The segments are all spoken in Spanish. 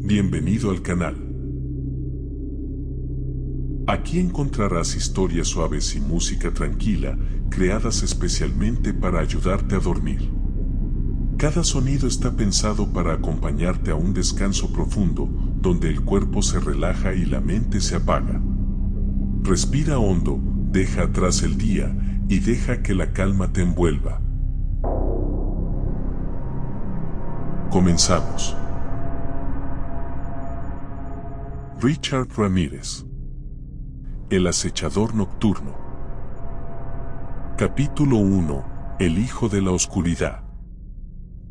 Bienvenido al canal. Aquí encontrarás historias suaves y música tranquila, creadas especialmente para ayudarte a dormir. Cada sonido está pensado para acompañarte a un descanso profundo, donde el cuerpo se relaja y la mente se apaga. Respira hondo, deja atrás el día y deja que la calma te envuelva. Comenzamos. Richard Ramírez. El acechador nocturno. Capítulo 1. El hijo de la oscuridad.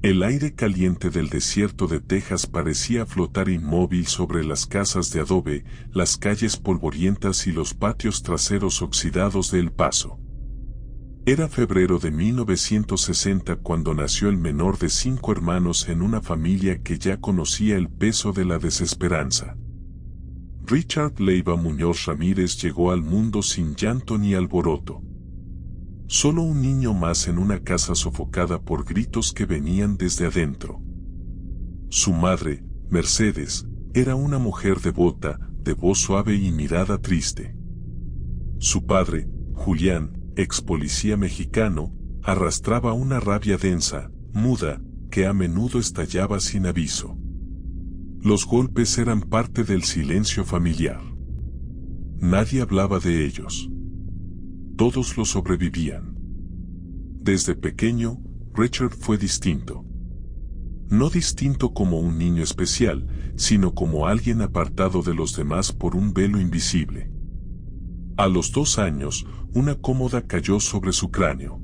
El aire caliente del desierto de Texas parecía flotar inmóvil sobre las casas de adobe, las calles polvorientas y los patios traseros oxidados de El Paso. Era febrero de 1960 cuando nació el menor de 5 hermanos en una familia que ya conocía el peso de la desesperanza. Richard Leiva Muñoz Ramírez llegó al mundo sin llanto ni alboroto. Solo un niño más en una casa sofocada por gritos que venían desde adentro. Su madre, Mercedes, era una mujer devota, de voz suave y mirada triste. Su padre, Julián, ex policía mexicano, arrastraba una rabia densa, muda, que a menudo estallaba sin aviso. Los golpes eran parte del silencio familiar. Nadie hablaba de ellos. Todos lo sobrevivían. Desde pequeño, Richard fue distinto. No distinto como un niño especial, sino como alguien apartado de los demás por un velo invisible. A los 2 años, una cómoda cayó sobre su cráneo.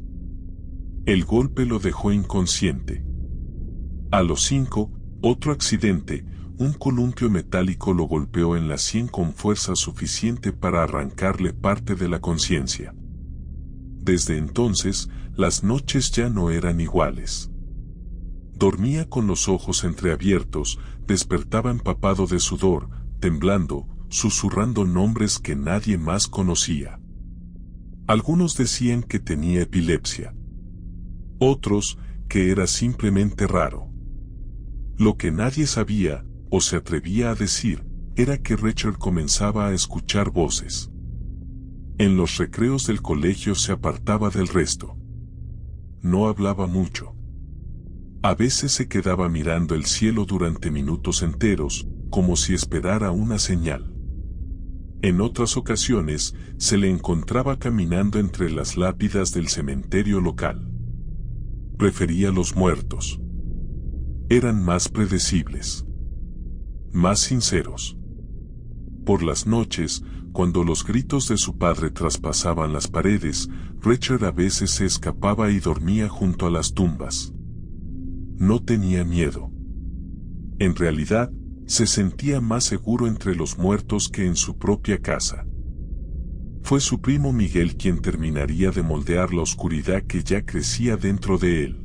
El golpe lo dejó inconsciente. A los 5, otro accidente, un columpio metálico lo golpeó en la sien con fuerza suficiente para arrancarle parte de la conciencia. Desde entonces, las noches ya no eran iguales. Dormía con los ojos entreabiertos, despertaba empapado de sudor, temblando, susurrando nombres que nadie más conocía. Algunos decían que tenía epilepsia. Otros, que era simplemente raro. Lo que nadie sabía, o se atrevía a decir, era que Richard comenzaba a escuchar voces. En los recreos del colegio se apartaba del resto. No hablaba mucho. A veces se quedaba mirando el cielo durante minutos enteros, como si esperara una señal. En otras ocasiones, se le encontraba caminando entre las lápidas del cementerio local. Prefería los muertos. Eran más predecibles. Más sinceros. Por las noches, cuando los gritos de su padre traspasaban las paredes, Richard a veces se escapaba y dormía junto a las tumbas. No tenía miedo. En realidad, se sentía más seguro entre los muertos que en su propia casa. Fue su primo Miguel quien terminaría de moldear la oscuridad que ya crecía dentro de él.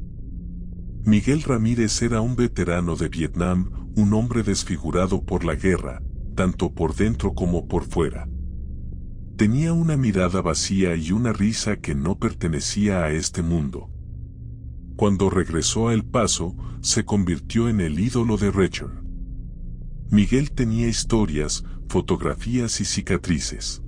Miguel Ramírez era un veterano de Vietnam, un hombre desfigurado por la guerra, tanto por dentro como por fuera. Tenía una mirada vacía y una risa que no pertenecía a este mundo. Cuando regresó a El Paso, se convirtió en el ídolo de Richard. Miguel tenía historias, fotografías y cicatrices.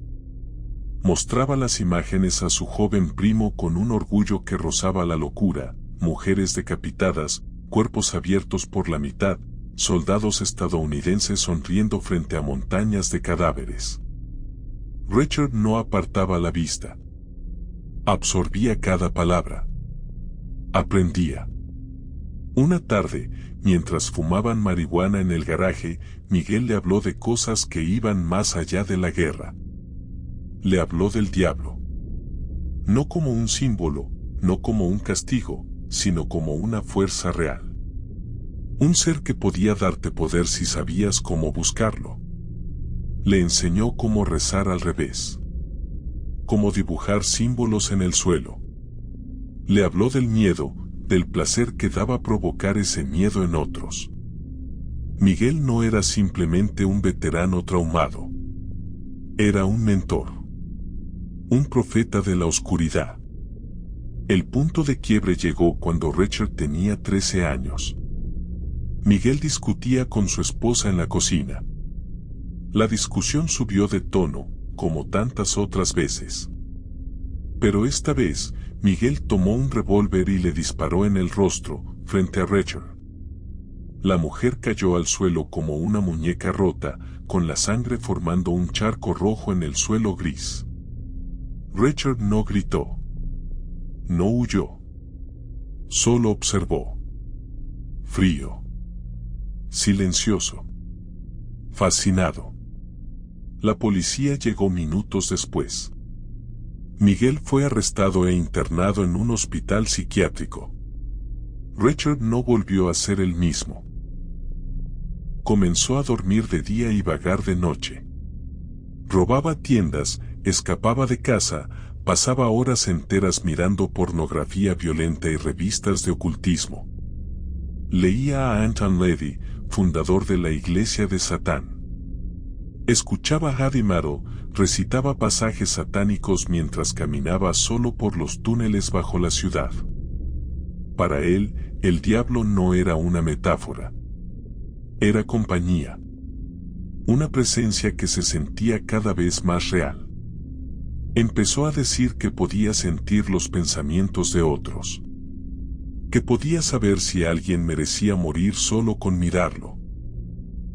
Mostraba las imágenes a su joven primo con un orgullo que rozaba la locura: mujeres decapitadas, cuerpos abiertos por la mitad, soldados estadounidenses sonriendo frente a montañas de cadáveres. Richard no apartaba la vista. Absorbía cada palabra. Aprendía. Una tarde, mientras fumaban marihuana en el garaje, Miguel le habló de cosas que iban más allá de la guerra. Le habló del diablo. No como un símbolo, no como un castigo, sino como una fuerza real. Un ser que podía darte poder si sabías cómo buscarlo. Le enseñó cómo rezar al revés. Cómo dibujar símbolos en el suelo. Le habló del miedo, del placer que daba provocar ese miedo en otros. Miguel no era simplemente un veterano traumado. Era un mentor. Un profeta de la oscuridad. El punto de quiebre llegó cuando Richard tenía 13 años. Miguel discutía con su esposa en la cocina. La discusión subió de tono, como tantas otras veces. Pero esta vez, Miguel tomó un revólver y le disparó en el rostro, frente a Richard. La mujer cayó al suelo como una muñeca rota, con la sangre formando un charco rojo en el suelo gris. Richard no gritó. No huyó. Solo observó. Frío. Silencioso. Fascinado. La policía llegó minutos después. Miguel fue arrestado e internado en un hospital psiquiátrico. Richard no volvió a ser el mismo. Comenzó a dormir de día y vagar de noche. Robaba tiendas, escapaba de casa, pasaba horas enteras mirando pornografía violenta y revistas de ocultismo. Leía a Anton LaVey, fundador de la Iglesia de Satán. Escuchaba a Heavy Metal, recitaba pasajes satánicos mientras caminaba solo por los túneles bajo la ciudad. Para él, el diablo no era una metáfora. Era compañía. Una presencia que se sentía cada vez más real. Empezó a decir que podía sentir los pensamientos de otros. Que podía saber si alguien merecía morir solo con mirarlo.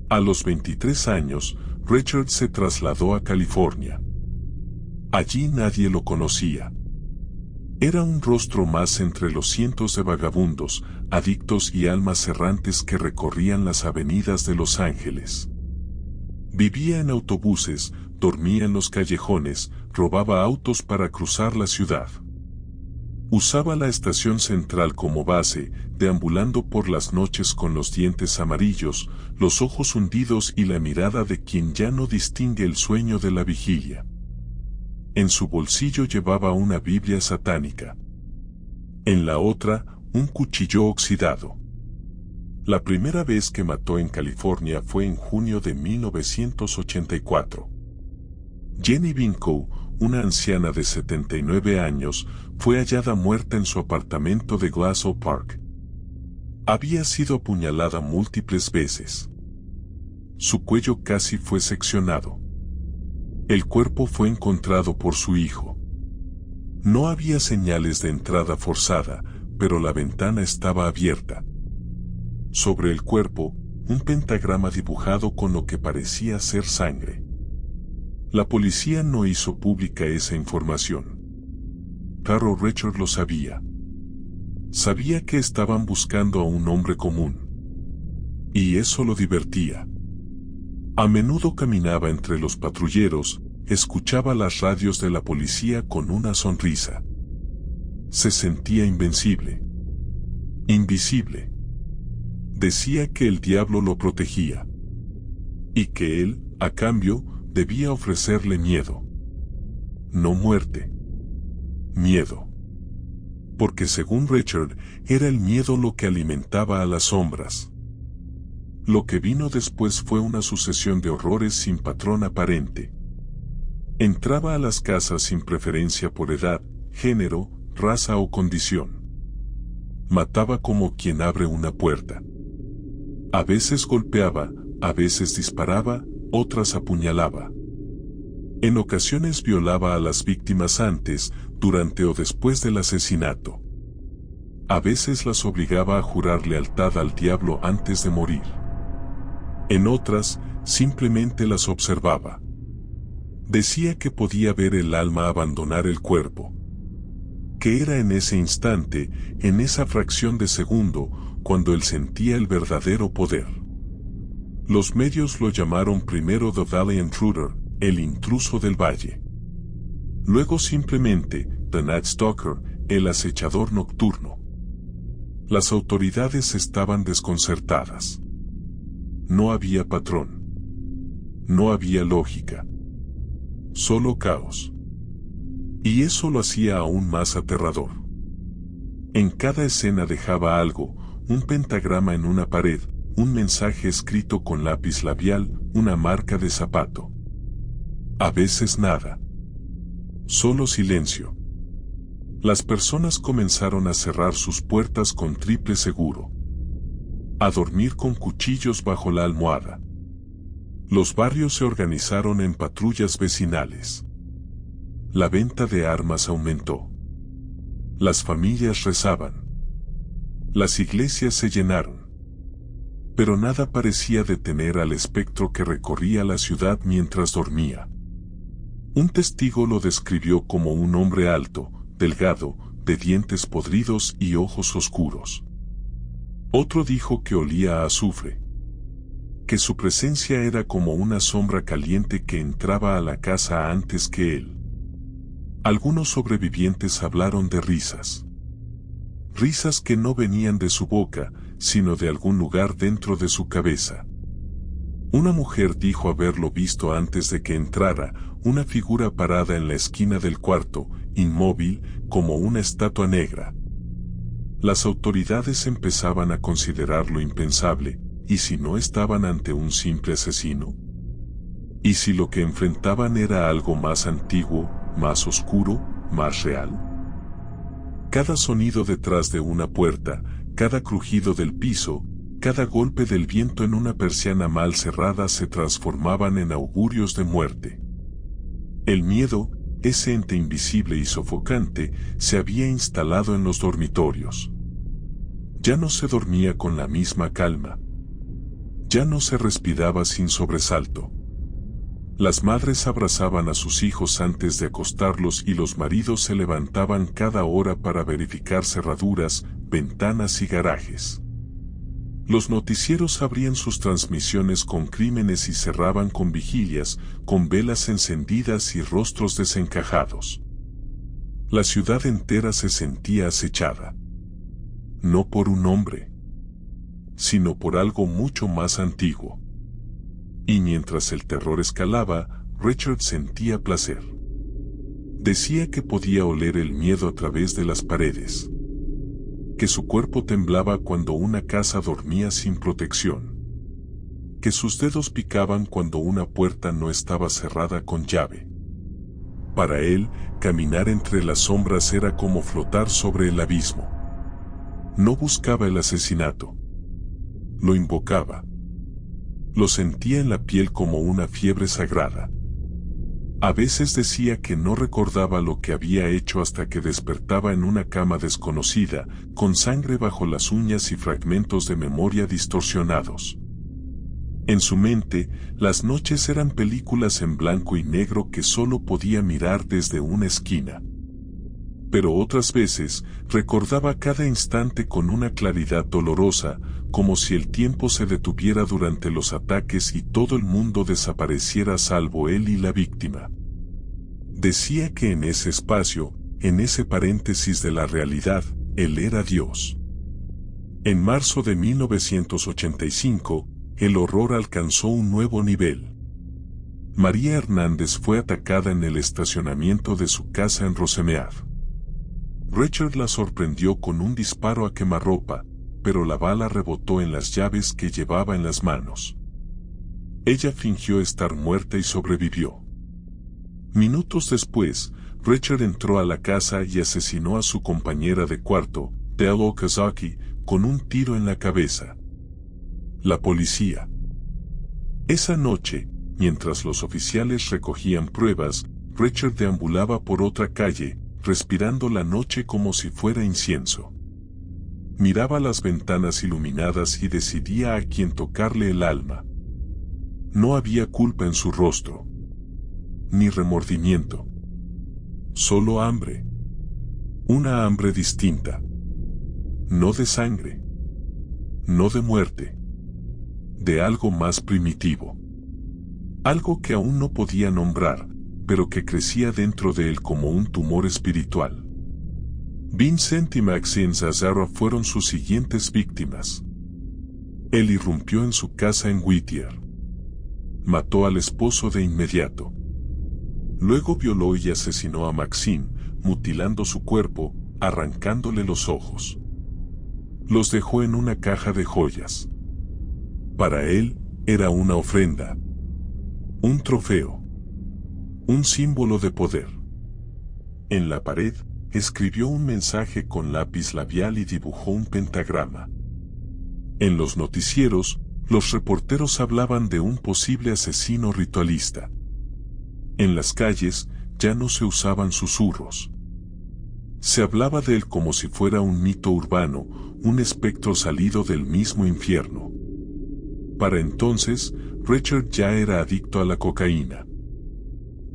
A los 23 años, Richard se trasladó a California. Allí nadie lo conocía. Era un rostro más entre los cientos de vagabundos, adictos y almas errantes que recorrían las avenidas de Los Ángeles. Vivía en autobuses, dormía en los callejones, robaba autos para cruzar la ciudad. Usaba la estación central como base, deambulando por las noches con los dientes amarillos, los ojos hundidos y la mirada de quien ya no distingue el sueño de la vigilia. En su bolsillo llevaba una Biblia satánica. En la otra, un cuchillo oxidado. La primera vez que mató en California fue en junio de 1984. Jenny Vinco, una anciana de 79 años, fue hallada muerta en su apartamento de Glassell Park. Había sido apuñalada múltiples veces. Su cuello casi fue seccionado. El cuerpo fue encontrado por su hijo. No había señales de entrada forzada, pero la ventana estaba abierta. Sobre el cuerpo, un pentagrama dibujado con lo que parecía ser sangre. La policía no hizo pública esa información. Pero Richard lo sabía. Sabía que estaban buscando a un hombre común. Y eso lo divertía. A menudo caminaba entre los patrulleros, escuchaba las radios de la policía con una sonrisa. Se sentía invencible. Invisible. Decía que el diablo lo protegía. Y que él, a cambio, debía ofrecerle miedo. No muerte. Miedo. Porque según Richard, era el miedo lo que alimentaba a las sombras. Lo que vino después fue una sucesión de horrores sin patrón aparente. Entraba a las casas sin preferencia por edad, género, raza o condición. Mataba como quien abre una puerta. A veces golpeaba, a veces disparaba, otras apuñalaba. En ocasiones violaba a las víctimas antes, durante o después del asesinato. A veces las obligaba a jurar lealtad al diablo antes de morir. En otras, simplemente las observaba. Decía que podía ver el alma abandonar el cuerpo. Que era en ese instante, en esa fracción de segundo, cuando él sentía el verdadero poder. Los medios lo llamaron primero The Valley Intruder, el intruso del valle. Luego simplemente, The Night Stalker, el acechador nocturno. Las autoridades estaban desconcertadas. No había patrón. No había lógica. Solo caos. Y eso lo hacía aún más aterrador. En cada escena dejaba algo, un pentagrama en una pared, un mensaje escrito con lápiz labial, una marca de zapato. A veces nada. Solo silencio. Las personas comenzaron a cerrar sus puertas con triple seguro. a dormir con cuchillos bajo la almohada. Los barrios se organizaron en patrullas vecinales. La venta de armas aumentó. Las familias rezaban. Las iglesias se llenaron. Pero nada parecía detener al espectro que recorría la ciudad mientras dormía. Un testigo lo describió como un hombre alto, delgado, de dientes podridos y ojos oscuros. Otro dijo que olía a azufre, que su presencia era como una sombra caliente que entraba a la casa antes que él. Algunos sobrevivientes hablaron de risas. Risas que no venían de su boca, sino de algún lugar dentro de su cabeza. Una mujer dijo haberlo visto antes de que entrara, una figura parada en la esquina del cuarto, inmóvil, como una estatua negra. Las autoridades empezaban a considerarlo impensable, ¿y si no estaban ante un simple asesino? ¿Y si lo que enfrentaban era algo más antiguo, más oscuro, más real? Cada sonido detrás de una puerta, cada crujido del piso, cada golpe del viento en una persiana mal cerrada se transformaban en augurios de muerte. El miedo, ese ente invisible y sofocante, se había instalado en los dormitorios. Ya no se dormía con la misma calma. Ya no se respiraba sin sobresalto. Las madres abrazaban a sus hijos antes de acostarlos y los maridos se levantaban cada hora para verificar cerraduras, ventanas y garajes. Los noticieros abrían sus transmisiones con crímenes y cerraban con vigilias, con velas encendidas y rostros desencajados. La ciudad entera se sentía acechada. No por un hombre, sino por algo mucho más antiguo. Y mientras el terror escalaba, Richard sentía placer. Decía que podía oler el miedo a través de las paredes. Que su cuerpo temblaba cuando una casa dormía sin protección. Que sus dedos picaban cuando una puerta no estaba cerrada con llave. Para él, caminar entre las sombras era como flotar sobre el abismo. No buscaba el asesinato. Lo invocaba. Lo sentía en la piel como una fiebre sagrada. A veces decía que no recordaba lo que había hecho hasta que despertaba en una cama desconocida, con sangre bajo las uñas y fragmentos de memoria distorsionados. En su mente, las noches eran películas en blanco y negro que solo podía mirar desde una esquina. Pero otras veces, recordaba cada instante con una claridad dolorosa, como si el tiempo se detuviera durante los ataques y todo el mundo desapareciera salvo él y la víctima. Decía que en ese espacio, en ese paréntesis de la realidad, él era Dios. En marzo de 1985, el horror alcanzó un nuevo nivel. María Hernández fue atacada en el estacionamiento de su casa en Rosemead. Richard la sorprendió con un disparo a quemarropa, pero la bala rebotó en las llaves que llevaba en las manos. Ella fingió estar muerta y sobrevivió. Minutos después, Richard entró a la casa y asesinó a su compañera de cuarto, Dale Okazaki, con un tiro en la cabeza. La policía. Esa noche, mientras los oficiales recogían pruebas, Richard deambulaba por otra calle, respirando la noche como si fuera incienso. Miraba las ventanas iluminadas y decidía a quién tocarle el alma. No había culpa en su rostro, ni remordimiento. Solo hambre. Una hambre distinta. No de sangre. No de muerte. De algo más primitivo. Algo que aún no podía nombrar, pero que crecía dentro de él como un tumor espiritual. Vincent y Maxine Zazzara fueron sus siguientes víctimas. Él irrumpió en su casa en Whittier. Mató al esposo de inmediato. Luego violó y asesinó a Maxine, mutilando su cuerpo, arrancándole los ojos. Los dejó en una caja de joyas. Para él, era una ofrenda. Un trofeo. Un símbolo de poder. En la pared, escribió un mensaje con lápiz labial y dibujó un pentagrama. En los noticieros, los reporteros hablaban de un posible asesino ritualista. En las calles, ya no se usaban susurros. Se hablaba de él como si fuera un mito urbano, un espectro salido del mismo infierno. Para entonces, Richard ya era adicto a la cocaína.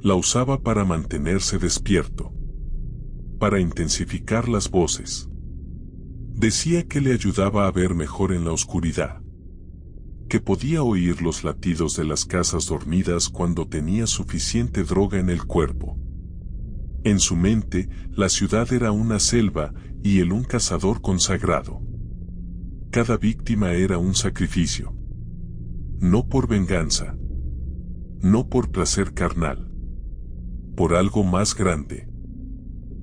La usaba para mantenerse despierto, para intensificar las voces. Decía que le ayudaba a ver mejor en la oscuridad, que podía oír los latidos de las casas dormidas cuando tenía suficiente droga en el cuerpo. En su mente, la ciudad era una selva y él un cazador consagrado. Cada víctima era un sacrificio. No por venganza, no por placer carnal, por algo más grande.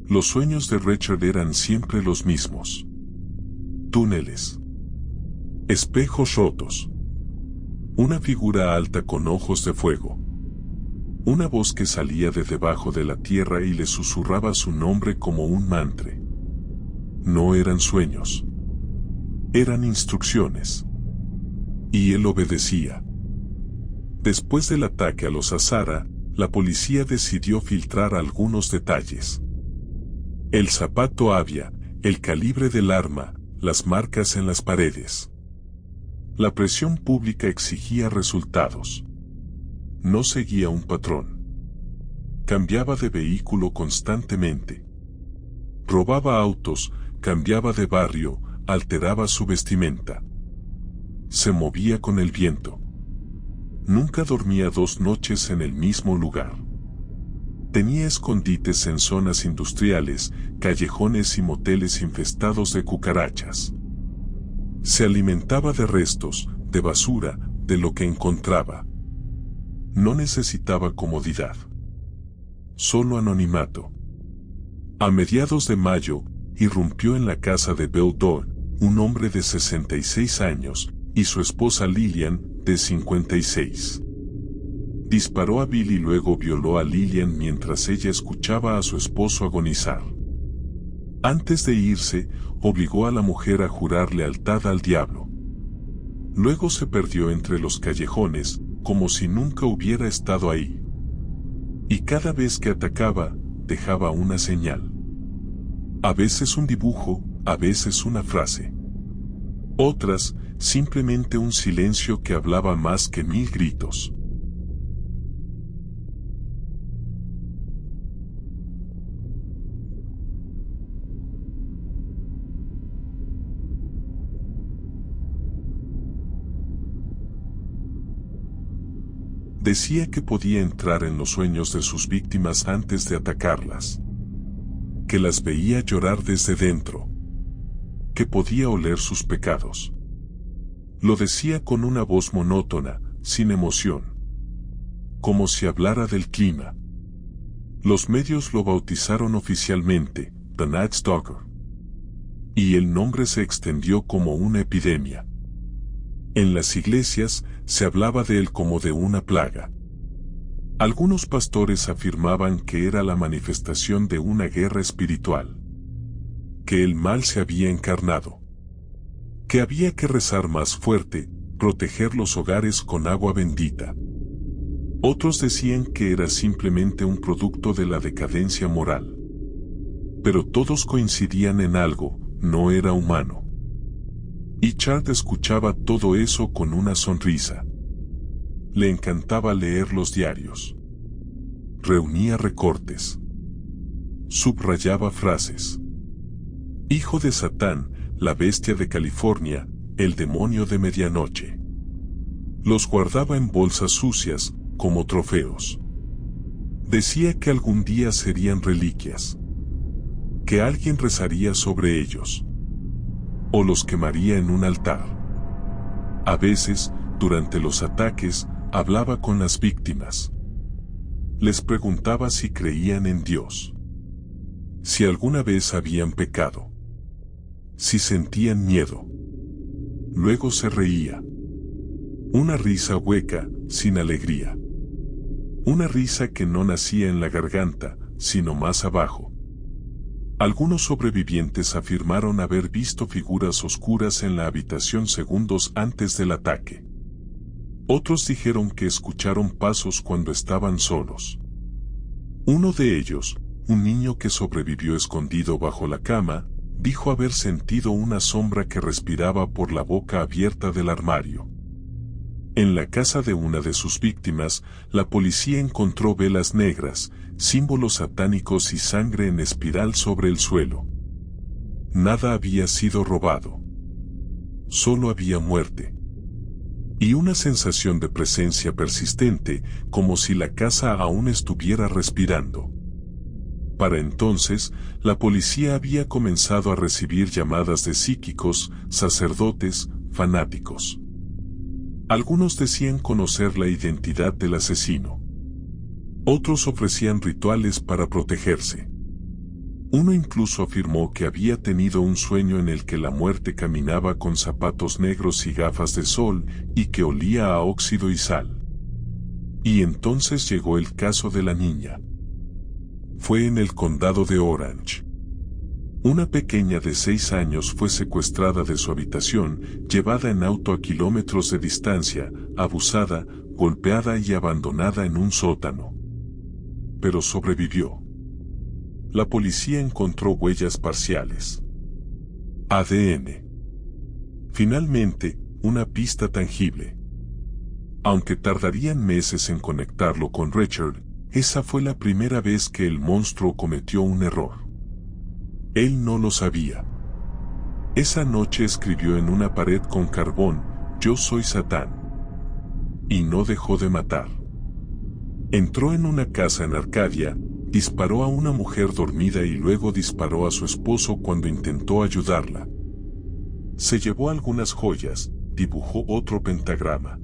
Los sueños de Richard eran siempre los mismos. Túneles, espejos rotos, una figura alta con ojos de fuego, una voz que salía de debajo de la tierra y le susurraba su nombre como un mantra. No eran sueños, eran instrucciones. Y él obedecía. Después del ataque a los Hazara, la policía decidió filtrar algunos detalles. El zapato había, el calibre del arma, las marcas en las paredes. La presión pública exigía resultados. No seguía un patrón. Cambiaba de vehículo constantemente. Robaba autos, cambiaba de barrio, alteraba su vestimenta. Se movía con el viento. Nunca dormía 2 noches en el mismo lugar. Tenía escondites en zonas industriales, callejones y moteles infestados de cucarachas. Se alimentaba de restos, de basura, de lo que encontraba. No necesitaba comodidad. Solo anonimato. A mediados de mayo, irrumpió en la casa de Bill Dorr, un hombre de 66 años, y su esposa Lillian, de 56. Disparó a Bill y luego violó a Lillian mientras ella escuchaba a su esposo agonizar. Antes de irse, obligó a la mujer a jurar lealtad al diablo. Luego se perdió entre los callejones, como si nunca hubiera estado ahí. Y cada vez que atacaba, dejaba una señal. A veces un dibujo, a veces una frase. Otras, simplemente un silencio que hablaba más que 1000 gritos. Decía que podía entrar en los sueños de sus víctimas antes de atacarlas. Que las veía llorar desde dentro. Que podía oler sus pecados. Lo decía con una voz monótona, sin emoción. Como si hablara del clima. Los medios lo bautizaron oficialmente, The Night Stalker. Y el nombre se extendió como una epidemia. En las iglesias, se hablaba de él como de una plaga. Algunos pastores afirmaban que era la manifestación de una guerra espiritual. Que el mal se había encarnado. Que había que rezar más fuerte, proteger los hogares con agua bendita. Otros decían que era simplemente un producto de la decadencia moral. Pero todos coincidían en algo, no era humano. Y Chad escuchaba todo eso con una sonrisa. Le encantaba leer los diarios. Reunía recortes. Subrayaba frases. Hijo de Satán, la bestia de California, el demonio de medianoche. Los guardaba en bolsas sucias, como trofeos. Decía que algún día serían reliquias. Que alguien rezaría sobre ellos. O los quemaría en un altar. A veces, durante los ataques, hablaba con las víctimas. Les preguntaba si creían en Dios. Si alguna vez habían pecado. Si sentían miedo. Luego se reía. Una risa hueca, sin alegría. Una risa que no nacía en la garganta, sino más abajo. Algunos sobrevivientes afirmaron haber visto figuras oscuras en la habitación segundos antes del ataque. Otros dijeron que escucharon pasos cuando estaban solos. Uno de ellos, un niño que sobrevivió escondido bajo la cama, dijo haber sentido una sombra que respiraba por la boca abierta del armario. En la casa de una de sus víctimas, la policía encontró velas negras, símbolos satánicos y sangre en espiral sobre el suelo. Nada había sido robado. Solo había muerte. Y una sensación de presencia persistente, como si la casa aún estuviera respirando. Para entonces, la policía había comenzado a recibir llamadas de psíquicos, sacerdotes, fanáticos. Algunos decían conocer la identidad del asesino. Otros ofrecían rituales para protegerse. Uno incluso afirmó que había tenido un sueño en el que la muerte caminaba con zapatos negros y gafas de sol y que olía a óxido y sal. Y entonces llegó el caso de la niña. Fue en el condado de Orange. Una pequeña de 6 años fue secuestrada de su habitación, llevada en auto a kilómetros de distancia, abusada, golpeada y abandonada en un sótano. Pero sobrevivió. La policía encontró huellas parciales. ADN. Finalmente, una pista tangible. Aunque tardarían meses en conectarlo con Richard, esa fue la primera vez que el monstruo cometió un error. Él no lo sabía. Esa noche escribió en una pared con carbón, "Yo soy Satán". Y no dejó de matar. Entró en una casa en Arcadia, disparó a una mujer dormida y luego disparó a su esposo cuando intentó ayudarla. Se llevó algunas joyas, dibujó otro pentagrama.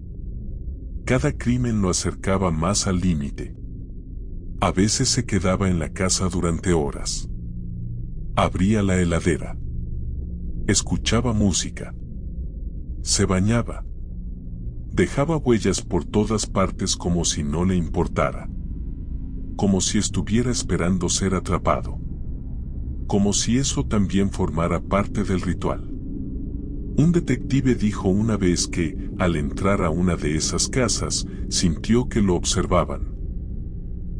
Cada crimen lo acercaba más al límite. A veces se quedaba en la casa durante horas. Abría la heladera. Escuchaba música. Se bañaba. Dejaba huellas por todas partes como si no le importara. Como si estuviera esperando ser atrapado. Como si eso también formara parte del ritual. Un detective dijo una vez que, al entrar a una de esas casas, sintió que lo observaban.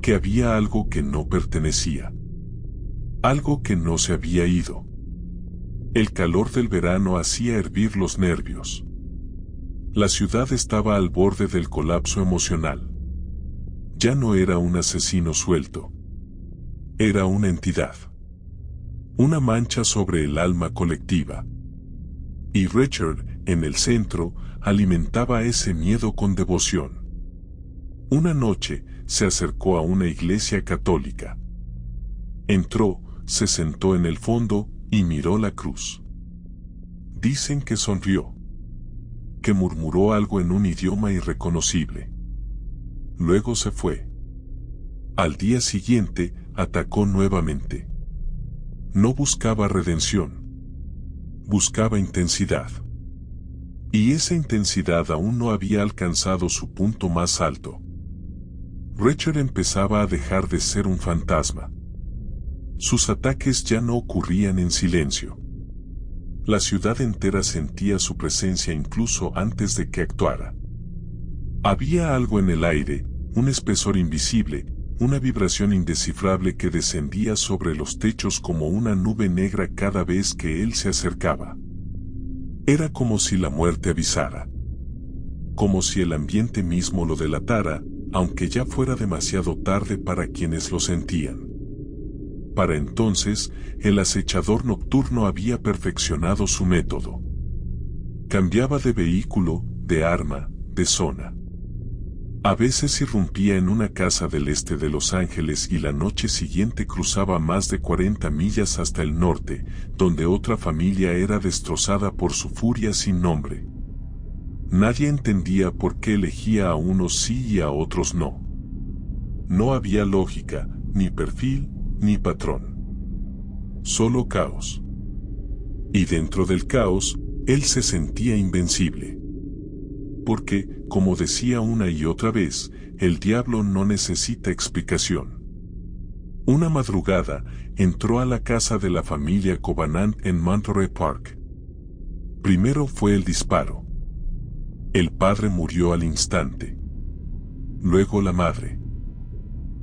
Que había algo que no pertenecía. Algo que no se había ido. El calor del verano hacía hervir los nervios. La ciudad estaba al borde del colapso emocional. Ya no era un asesino suelto. Era una entidad. Una mancha sobre el alma colectiva. Y Richard, en el centro, alimentaba ese miedo con devoción. Una noche, se acercó a una iglesia católica. Entró, se sentó en el fondo y miró la cruz. Dicen que sonrió. Que murmuró algo en un idioma irreconocible. Luego se fue. Al día siguiente, atacó nuevamente. No buscaba redención. Buscaba intensidad. Y esa intensidad aún no había alcanzado su punto más alto. Richard empezaba a dejar de ser un fantasma. Sus ataques ya no ocurrían en silencio. La ciudad entera sentía su presencia incluso antes de que actuara. Había algo en el aire, un espesor invisible, una vibración indescifrable que descendía sobre los techos como una nube negra cada vez que él se acercaba. Era como si la muerte avisara. Como si el ambiente mismo lo delatara, aunque ya fuera demasiado tarde para quienes lo sentían. Para entonces, el acechador nocturno había perfeccionado su método. Cambiaba de vehículo, de arma, de zona. A veces irrumpía en una casa del este de Los Ángeles y la noche siguiente cruzaba más de 40 millas hasta el norte, donde otra familia era destrozada por su furia sin nombre. Nadie entendía por qué elegía a unos sí y a otros no. No había lógica, ni perfil, ni patrón. Solo caos. Y dentro del caos, él se sentía invencible. Porque, como decía una y otra vez, el diablo no necesita explicación. Una madrugada, entró a la casa de la familia Covenant en Monterey Park. Primero fue el disparo. El padre murió al instante. Luego la madre.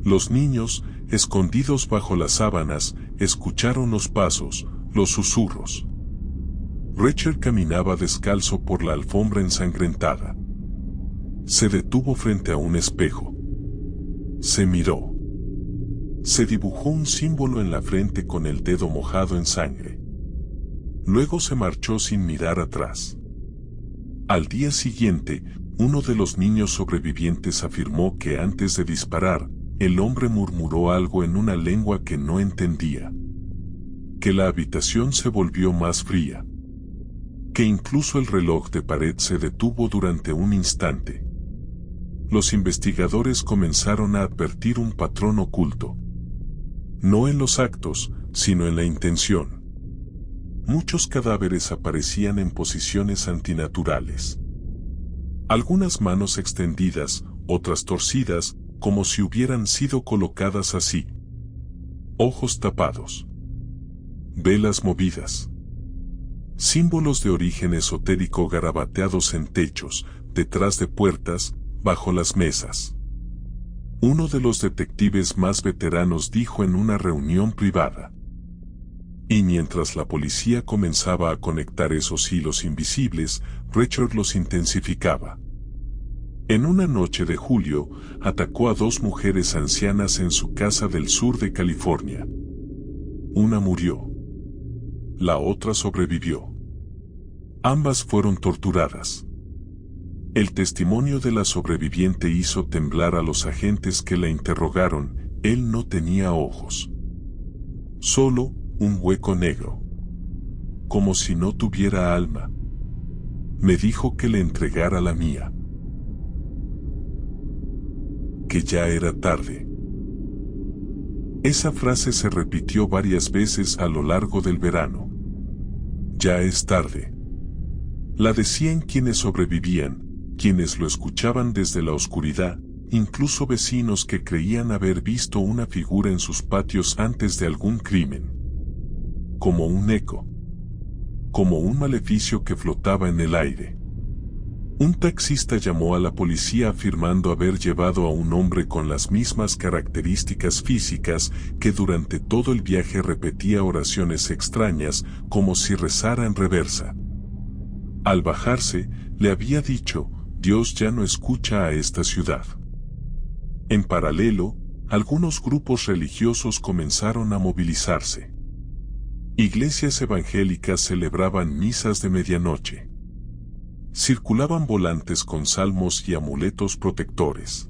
Los niños, escondidos bajo las sábanas, escucharon los pasos, los susurros. Richard caminaba descalzo por la alfombra ensangrentada. Se detuvo frente a un espejo. Se miró. Se dibujó un símbolo en la frente con el dedo mojado en sangre. Luego se marchó sin mirar atrás. Al día siguiente, uno de los niños sobrevivientes afirmó que antes de disparar, el hombre murmuró algo en una lengua que no entendía. Que la habitación se volvió más fría. Que incluso el reloj de pared se detuvo durante un instante. Los investigadores comenzaron a advertir un patrón oculto. No en los actos, sino en la intención. Muchos cadáveres aparecían en posiciones antinaturales. Algunas manos extendidas, otras torcidas, como si hubieran sido colocadas así. Ojos tapados. Velas movidas. Símbolos de origen esotérico garabateados en techos, detrás de puertas, bajo las mesas. Uno de los detectives más veteranos dijo en una reunión privada. Y mientras la policía comenzaba a conectar esos hilos invisibles, Richard los intensificaba. En una noche de julio, atacó a 2 mujeres ancianas en su casa del sur de California. Una murió. La otra sobrevivió. Ambas fueron torturadas. El testimonio de la sobreviviente hizo temblar a los agentes que la interrogaron. Él no tenía ojos. Solo un hueco negro. Como si no tuviera alma. Me dijo que le entregara la mía. Que ya era tarde. Esa frase se repitió varias veces a lo largo del verano. Ya es tarde. La decían quienes sobrevivían, quienes lo escuchaban desde la oscuridad, incluso vecinos que creían haber visto una figura en sus patios antes de algún crimen. Como un eco. Como un maleficio que flotaba en el aire. Un taxista llamó a la policía afirmando haber llevado a un hombre con las mismas características físicas que durante todo el viaje repetía oraciones extrañas como si rezara en reversa. Al bajarse, le había dicho, Dios ya no escucha a esta ciudad. En paralelo, algunos grupos religiosos comenzaron a movilizarse. Iglesias evangélicas celebraban misas de medianoche. Circulaban volantes con salmos y amuletos protectores.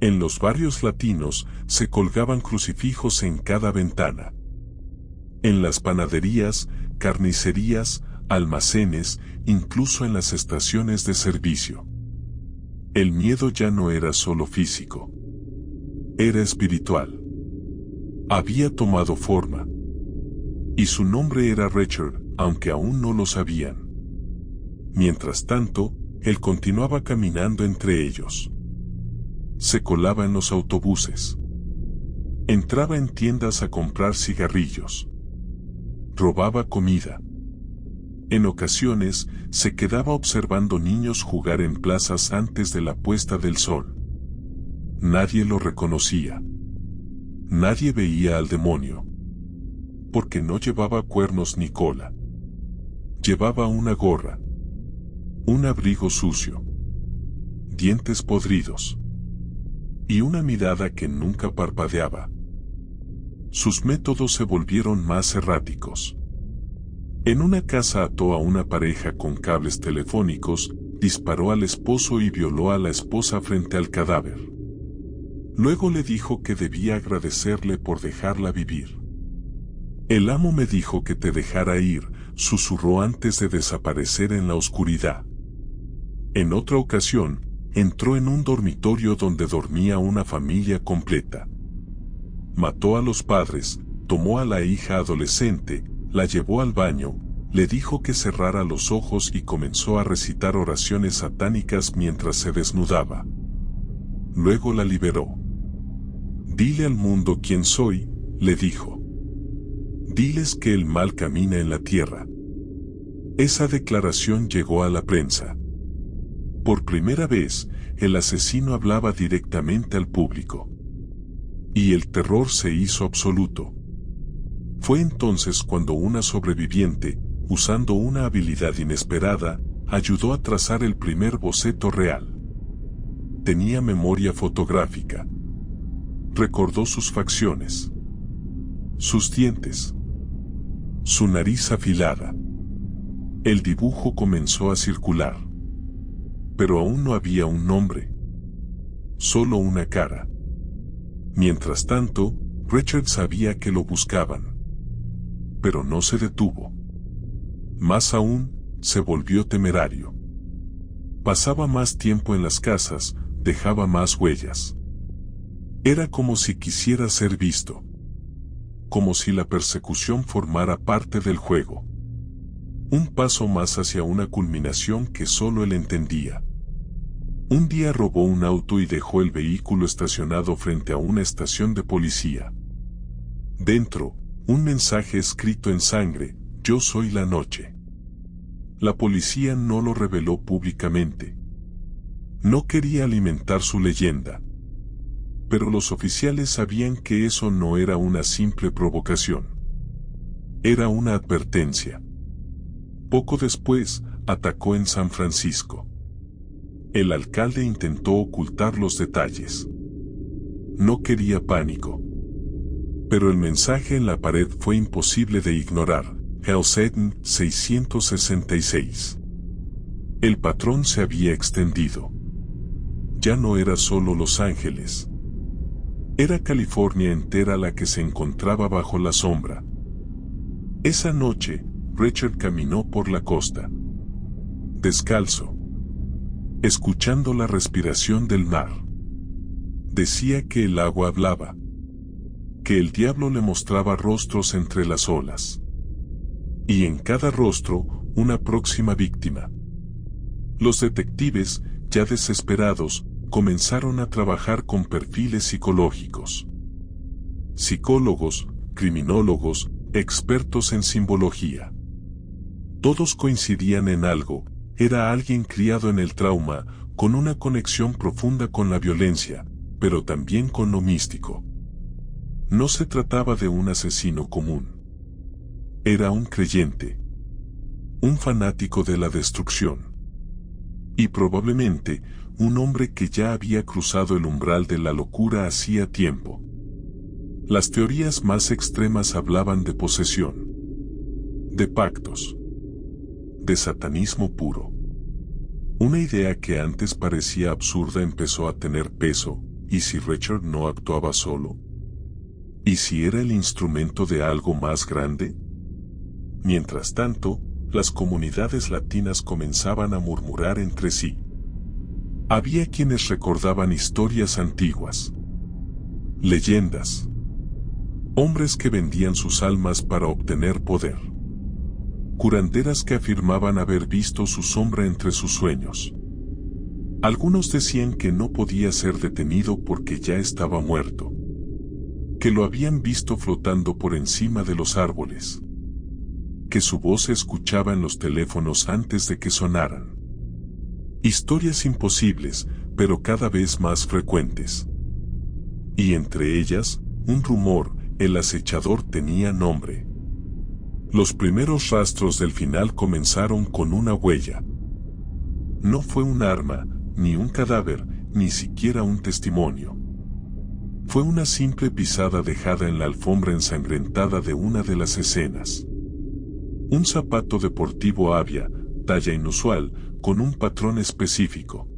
En los barrios latinos se colgaban crucifijos en cada ventana. En las panaderías, carnicerías, almacenes, incluso en las estaciones de servicio. El miedo ya no era solo físico. Era espiritual. Había tomado forma. Y su nombre era Richard, aunque aún no lo sabían. Mientras tanto, él continuaba caminando entre ellos. Se colaba en los autobuses. Entraba en tiendas a comprar cigarrillos. Robaba comida. En ocasiones, se quedaba observando niños jugar en plazas antes de la puesta del sol. Nadie lo reconocía. Nadie veía al demonio. Porque no llevaba cuernos ni cola. Llevaba una gorra. Un abrigo sucio. Dientes podridos. Y una mirada que nunca parpadeaba. Sus métodos se volvieron más erráticos. En una casa ató a una pareja con cables telefónicos, disparó al esposo y violó a la esposa frente al cadáver. Luego le dijo que debía agradecerle por dejarla vivir. El amo me dijo que te dejara ir, susurró antes de desaparecer en la oscuridad. En otra ocasión, entró en un dormitorio donde dormía una familia completa. Mató a los padres, tomó a la hija adolescente, la llevó al baño, le dijo que cerrara los ojos y comenzó a recitar oraciones satánicas mientras se desnudaba. Luego la liberó. Dile al mundo quién soy, le dijo. Diles que el mal camina en la tierra. Esa declaración llegó a la prensa. Por primera vez, el asesino hablaba directamente al público. Y el terror se hizo absoluto. Fue entonces cuando una sobreviviente, usando una habilidad inesperada, ayudó a trazar el primer boceto real. Tenía memoria fotográfica. Recordó sus facciones, sus dientes, su nariz afilada. El dibujo comenzó a circular. Pero aún no había un nombre. Solo una cara. Mientras tanto, Richard sabía que lo buscaban. Pero no se detuvo. Más aún, se volvió temerario. Pasaba más tiempo en las casas, dejaba más huellas. Era como si quisiera ser visto. Como si la persecución formara parte del juego. Un paso más hacia una culminación que solo él entendía. Un día robó un auto y dejó el vehículo estacionado frente a una estación de policía. Dentro, un mensaje escrito en sangre: yo soy la noche. La policía no lo reveló públicamente. No quería alimentar su leyenda. Pero los oficiales sabían que eso no era una simple provocación. Era una advertencia. Poco después, atacó en San Francisco. El alcalde intentó ocultar los detalles. No quería pánico. Pero el mensaje en la pared fue imposible de ignorar. Hell's Eden 666. El patrón se había extendido. Ya no era solo Los Ángeles. Era California entera la que se encontraba bajo la sombra. Esa noche, Richard caminó por la costa. Descalzo. Escuchando la respiración del mar. Decía que el agua hablaba. Que el diablo le mostraba rostros entre las olas. Y en cada rostro, una próxima víctima. Los detectives, ya desesperados, comenzaron a trabajar con perfiles psicológicos. Psicólogos, criminólogos, expertos en simbología. Todos coincidían en algo: era alguien criado en el trauma, con una conexión profunda con la violencia, pero también con lo místico. No se trataba de un asesino común. Era un creyente. Un fanático de la destrucción. Y probablemente, un hombre que ya había cruzado el umbral de la locura hacía tiempo. Las teorías más extremas hablaban de posesión. De pactos. De satanismo puro. Una idea que antes parecía absurda empezó a tener peso: ¿y si Richard no actuaba solo? ¿Y si era el instrumento de algo más grande? Mientras tanto, las comunidades latinas comenzaban a murmurar entre sí. Había quienes recordaban historias antiguas. Leyendas. Hombres que vendían sus almas para obtener poder. Curanderas que afirmaban haber visto su sombra entre sus sueños. Algunos decían que no podía ser detenido porque ya estaba muerto. Que lo habían visto flotando por encima de los árboles. Que su voz se escuchaba en los teléfonos antes de que sonaran. Historias imposibles, pero cada vez más frecuentes. Y entre ellas, un rumor: el acechador tenía nombre. Los primeros rastros del final comenzaron con una huella. No fue un arma, ni un cadáver, ni siquiera un testimonio. Fue una simple pisada dejada en la alfombra ensangrentada de una de las escenas. Un zapato deportivo Avia, talla inusual, con un patrón específico.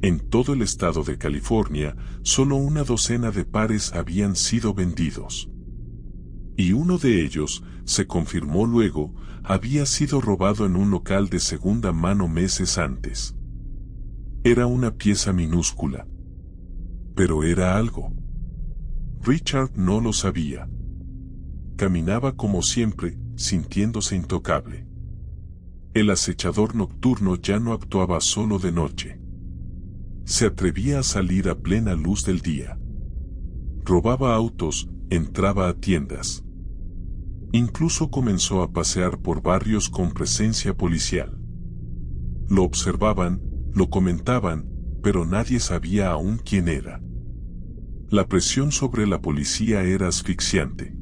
En todo el estado de California, solo una docena de pares habían sido vendidos. Y uno de ellos, se confirmó luego, había sido robado en un local de segunda mano meses antes. Era una pieza minúscula. Pero era algo. Richard no lo sabía. Caminaba como siempre, sintiéndose intocable. El acechador nocturno ya no actuaba solo de noche. Se atrevía a salir a plena luz del día. Robaba autos, entraba a tiendas. Incluso comenzó a pasear por barrios con presencia policial. Lo observaban, lo comentaban, pero nadie sabía aún quién era. La presión sobre la policía era asfixiante.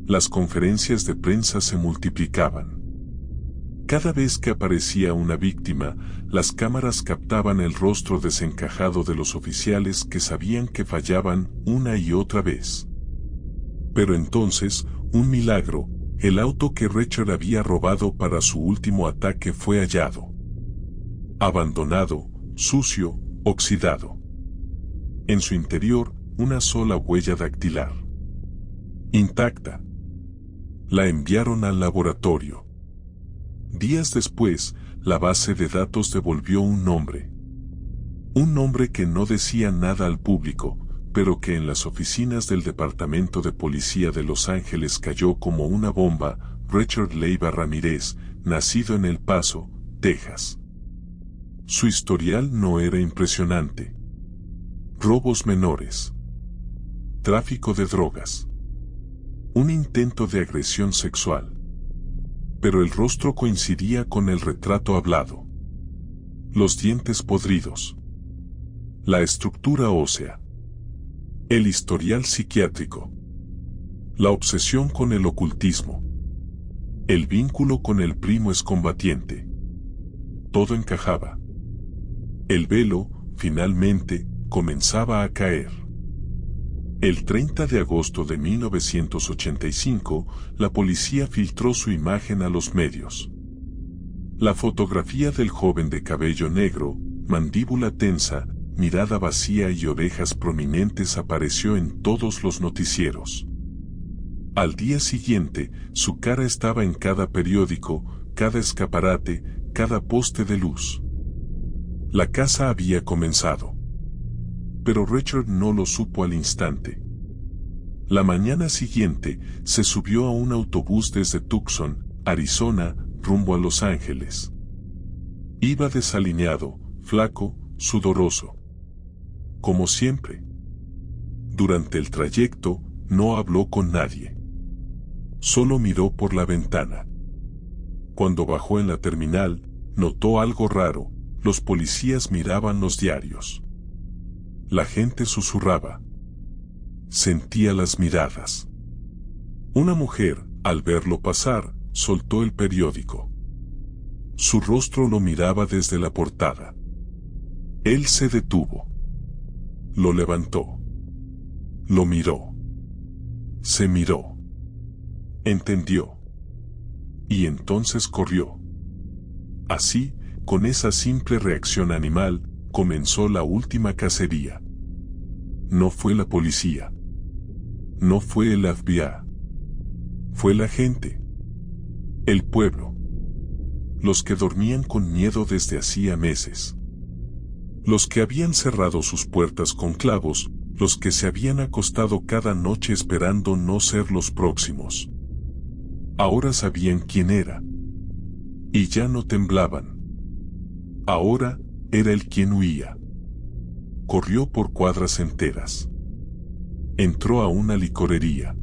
Las conferencias de prensa se multiplicaban. Cada vez que aparecía una víctima, las cámaras captaban el rostro desencajado de los oficiales que sabían que fallaban una y otra vez. Pero entonces, un milagro, el auto que Richard había robado para su último ataque fue hallado. Abandonado, sucio, oxidado. En su interior, una sola huella dactilar. Intacta. La enviaron al laboratorio. Días después, la base de datos devolvió un nombre. Un nombre que no decía nada al público, pero que en las oficinas del Departamento de Policía de Los Ángeles cayó como una bomba: Richard Leiva Ramírez, nacido en El Paso, Texas. Su historial no era impresionante. Robos menores. Tráfico de drogas. Un intento de agresión sexual. Pero el rostro coincidía con el retrato hablado. Los dientes podridos. La estructura ósea. El historial psiquiátrico. La obsesión con el ocultismo. El vínculo con el primo excombatiente. Todo encajaba. El velo, finalmente, comenzaba a caer. El 30 de agosto de 1985, la policía filtró su imagen a los medios. La fotografía del joven de cabello negro, mandíbula tensa, mirada vacía y orejas prominentes apareció en todos los noticieros. Al día siguiente, su cara estaba en cada periódico, cada escaparate, cada poste de luz. La caza había comenzado. Pero Richard no lo supo al instante. La mañana siguiente, se subió a un autobús desde Tucson, Arizona, rumbo a Los Ángeles. Iba desalineado, flaco, sudoroso. Como siempre. Durante el trayecto, no habló con nadie. Solo miró por la ventana. Cuando bajó en la terminal, notó algo raro: los policías miraban los diarios. La gente susurraba. Sentía las miradas. Una mujer, al verlo pasar, soltó el periódico. Su rostro lo miraba desde la portada. Él se detuvo. Lo levantó. Lo miró. Se miró. Entendió. Y entonces corrió. Así, con esa simple reacción animal, comenzó la última cacería. No fue la policía. No fue el FBI. Fue la gente. El pueblo. Los que dormían con miedo desde hacía meses. Los que habían cerrado sus puertas con clavos, los que se habían acostado cada noche esperando no ser los próximos. Ahora sabían quién era. Y ya no temblaban. Ahora, era él quien huía. Corrió por cuadras enteras. Entró a una licorería.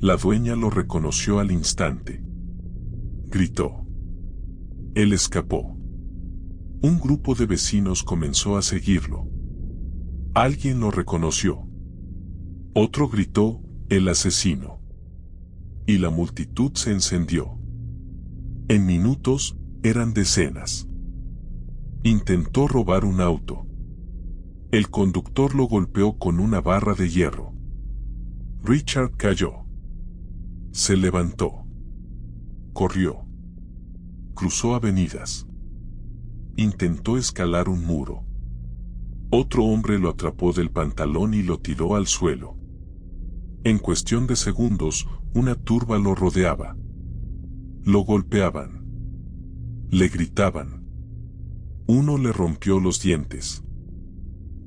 La dueña lo reconoció al instante. Gritó. Él escapó. Un grupo de vecinos comenzó a seguirlo. Alguien lo reconoció. Otro gritó: el asesino. Y la multitud se encendió. En minutos, eran decenas. Intentó robar un auto. El conductor lo golpeó con una barra de hierro. Richard cayó. Se levantó. Corrió. Cruzó avenidas. Intentó escalar un muro. Otro hombre lo atrapó del pantalón y lo tiró al suelo. En cuestión de segundos, una turba lo rodeaba. Lo golpeaban. Le gritaban. Uno le rompió los dientes.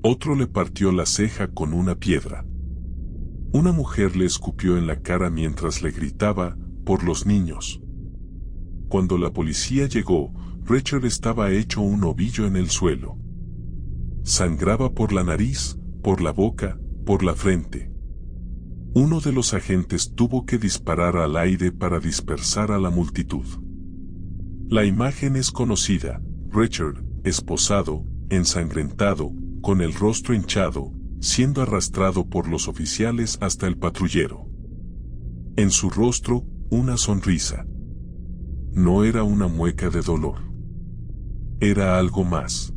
Otro le partió la ceja con una piedra. Una mujer le escupió en la cara mientras le gritaba: por los niños. Cuando la policía llegó, Richard estaba hecho un ovillo en el suelo. Sangraba por la nariz, por la boca, por la frente. Uno de los agentes tuvo que disparar al aire para dispersar a la multitud. La imagen es conocida: Richard, esposado, ensangrentado, con el rostro hinchado, siendo arrastrado por los oficiales hasta el patrullero. En su rostro, una sonrisa. No era una mueca de dolor. Era algo más.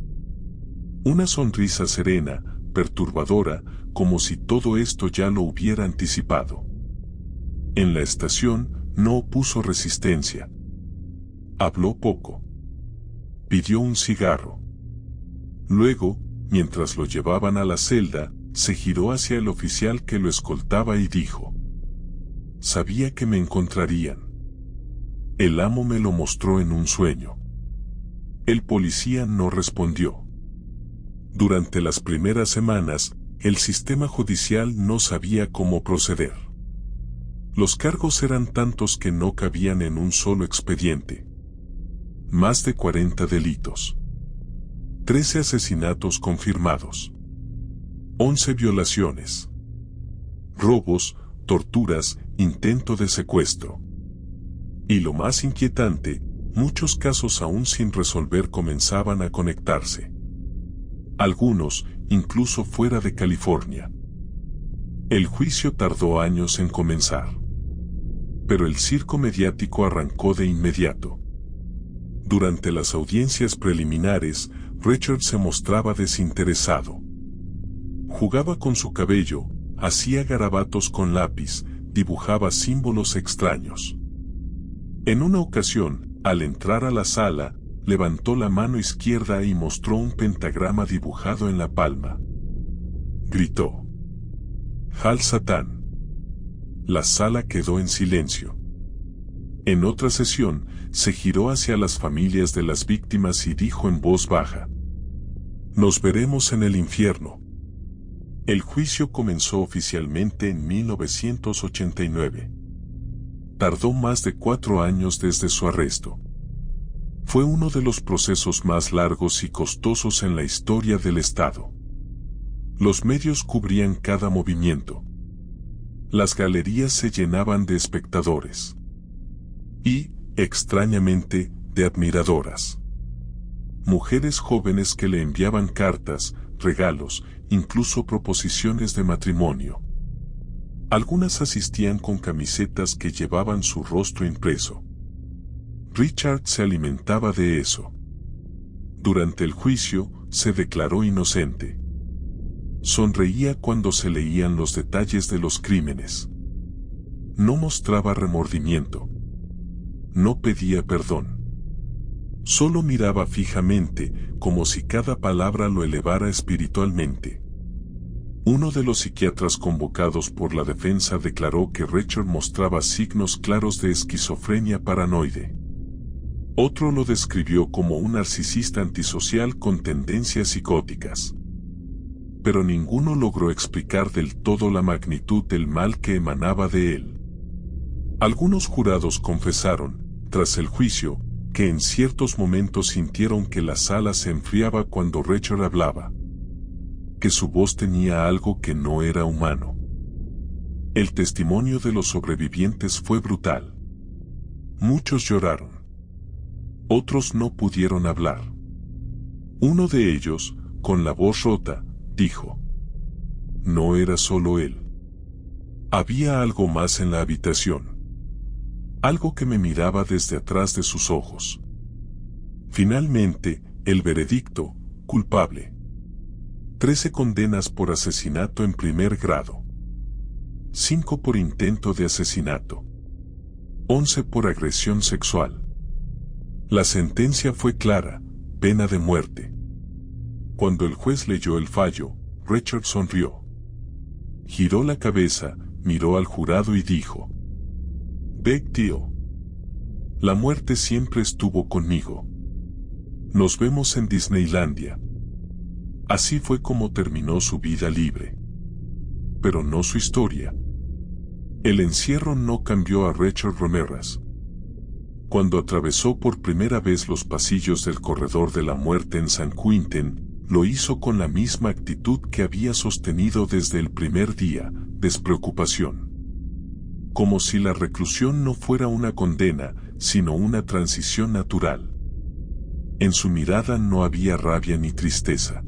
Una sonrisa serena, perturbadora, como si todo esto ya lo hubiera anticipado. En la estación, no opuso resistencia. Habló poco. Pidió un cigarro. Luego, mientras lo llevaban a la celda, se giró hacia el oficial que lo escoltaba y dijo: «Sabía que me encontrarían. El amo me lo mostró en un sueño». El policía no respondió. Durante las primeras semanas, el sistema judicial no sabía cómo proceder. Los cargos eran tantos que no cabían en un solo expediente. Más de 40 delitos. 13 asesinatos confirmados. 11 violaciones. Robos, torturas, intento de secuestro. Y lo más inquietante, muchos casos aún sin resolver comenzaban a conectarse. Algunos, incluso fuera de California. El juicio tardó años en comenzar. Pero el circo mediático arrancó de inmediato. Durante las audiencias preliminares, Richard se mostraba desinteresado. Jugaba con su cabello, hacía garabatos con lápiz, dibujaba símbolos extraños. En una ocasión, al entrar a la sala, levantó la mano izquierda y mostró un pentagrama dibujado en la palma. Gritó: «Hal Satán». La sala quedó en silencio. En otra sesión, se giró hacia las familias de las víctimas y dijo en voz baja: «Nos veremos en el infierno». El juicio comenzó oficialmente en 1989. Tardó más de 4 años desde su arresto. Fue uno de los procesos más largos y costosos en la historia del Estado. Los medios cubrían cada movimiento. Las galerías se llenaban de espectadores. Y, extrañamente, de admiradoras. Mujeres jóvenes que le enviaban cartas, regalos, incluso proposiciones de matrimonio. Algunas asistían con camisetas que llevaban su rostro impreso. Richard se alimentaba de eso. Durante el juicio, se declaró inocente. Sonreía cuando se leían los detalles de los crímenes. No mostraba remordimiento. No pedía perdón. Solo miraba fijamente, como si cada palabra lo elevara espiritualmente. Uno de los psiquiatras convocados por la defensa declaró que Richard mostraba signos claros de esquizofrenia paranoide. Otro lo describió como un narcisista antisocial con tendencias psicóticas. Pero ninguno logró explicar del todo la magnitud del mal que emanaba de él. Algunos jurados confesaron, tras el juicio, que en ciertos momentos sintieron que la sala se enfriaba cuando Richard hablaba. Que su voz tenía algo que no era humano. El testimonio de los sobrevivientes fue brutal. Muchos lloraron. Otros no pudieron hablar. Uno de ellos, con la voz rota, dijo: «No era solo él. Había algo más en la habitación. Algo que me miraba desde atrás de sus ojos». Finalmente, el veredicto: culpable. 13 condenas por asesinato en primer grado. 5 por intento de asesinato. 11 por agresión sexual. La sentencia fue clara: pena de muerte. Cuando el juez leyó el fallo, Richard sonrió. Giró la cabeza, miró al jurado y dijo: «Big deal. La muerte siempre estuvo conmigo. Nos vemos en Disneylandia». Así fue como terminó su vida libre. Pero no su historia. El encierro no cambió a Richard Ramirez. Cuando atravesó por primera vez los pasillos del corredor de la muerte en San Quentin, Lo hizo con la misma actitud que había sostenido desde el primer día, despreocupación. Como si la reclusión no fuera una condena, sino una transición natural. En su mirada no había rabia ni tristeza.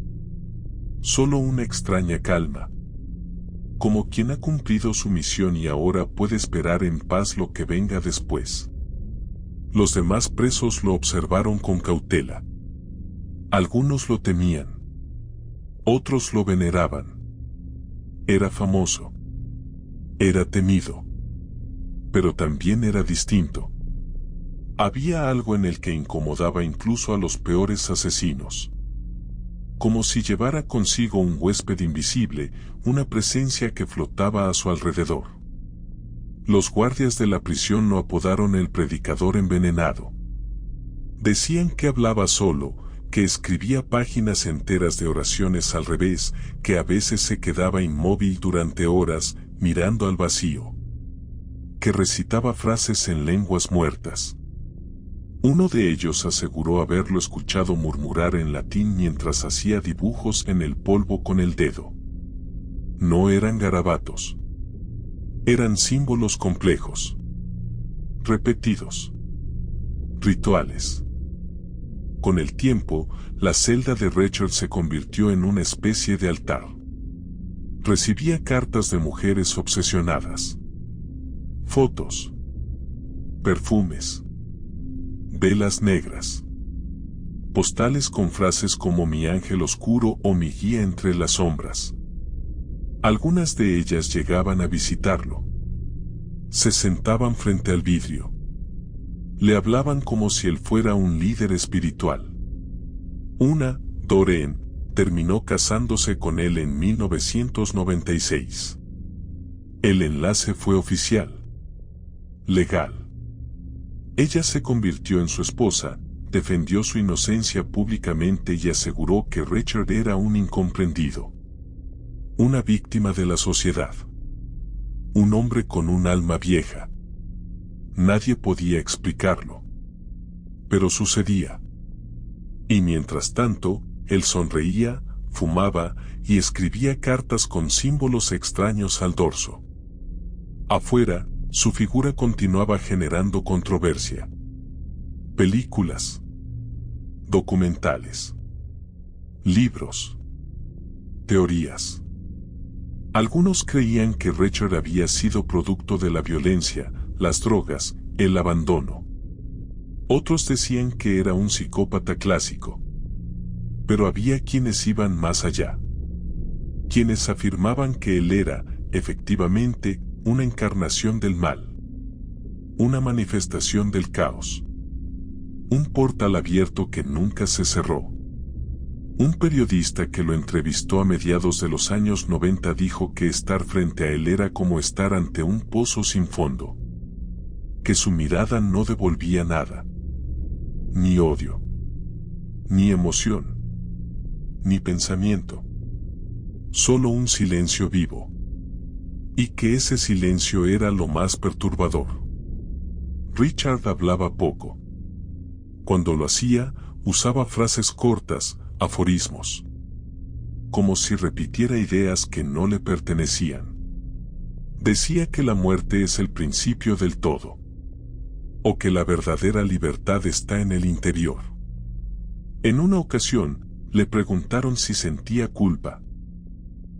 Solo una extraña calma. Como quien ha cumplido su misión y ahora puede esperar en paz lo que venga después. Los demás presos lo observaron con cautela. Algunos lo temían. Otros lo veneraban. Era famoso. Era temido. Pero también era distinto. Había algo en el que incomodaba incluso a los peores asesinos. Como si llevara consigo un huésped invisible, una presencia que flotaba a su alrededor. Los guardias de la prisión lo apodaron el predicador envenenado. Decían que hablaba solo, que escribía páginas enteras de oraciones al revés, que a veces se quedaba inmóvil durante horas, mirando al vacío. Que recitaba frases en lenguas muertas. Uno de ellos aseguró haberlo escuchado murmurar en latín mientras hacía dibujos en el polvo con el dedo. No eran garabatos. Eran símbolos complejos. Repetidos. Rituales. Con el tiempo, la celda de Richard se convirtió en una especie de altar. Recibía cartas de mujeres obsesionadas. Fotos. Perfumes. Velas negras. Postales con frases como mi ángel oscuro o mi guía entre las sombras. Algunas de ellas llegaban a visitarlo. Se sentaban frente al vidrio. Le hablaban como si él fuera un líder espiritual. Una, Doreen, terminó casándose con él en 1996. El enlace fue oficial. Legal. Ella se convirtió en su esposa, defendió su inocencia públicamente y aseguró que Richard era un incomprendido. Una víctima de la sociedad. Un hombre con un alma vieja. Nadie podía explicarlo. Pero sucedía. Y mientras tanto, él sonreía, fumaba y escribía cartas con símbolos extraños al dorso. Afuera, su figura continuaba generando controversia. Películas. Documentales. Libros. Teorías. Algunos creían que Richard había sido producto de la violencia, las drogas, el abandono. Otros decían que era un psicópata clásico. Pero había quienes iban más allá. Quienes afirmaban que él era, efectivamente, una encarnación del mal. Una manifestación del caos. Un portal abierto que nunca se cerró. Un periodista que lo entrevistó a mediados de los años 90 dijo que estar frente a él era como estar ante un pozo sin fondo. Que su mirada no devolvía nada. Ni odio. Ni emoción. Ni pensamiento. Solo un silencio vivo. Y que ese silencio era lo más perturbador. Richard hablaba poco. Cuando lo hacía, usaba frases cortas, aforismos. Como si repitiera ideas que no le pertenecían. Decía que la muerte es el principio del todo. O que la verdadera libertad está en el interior. En una ocasión, le preguntaron si sentía culpa.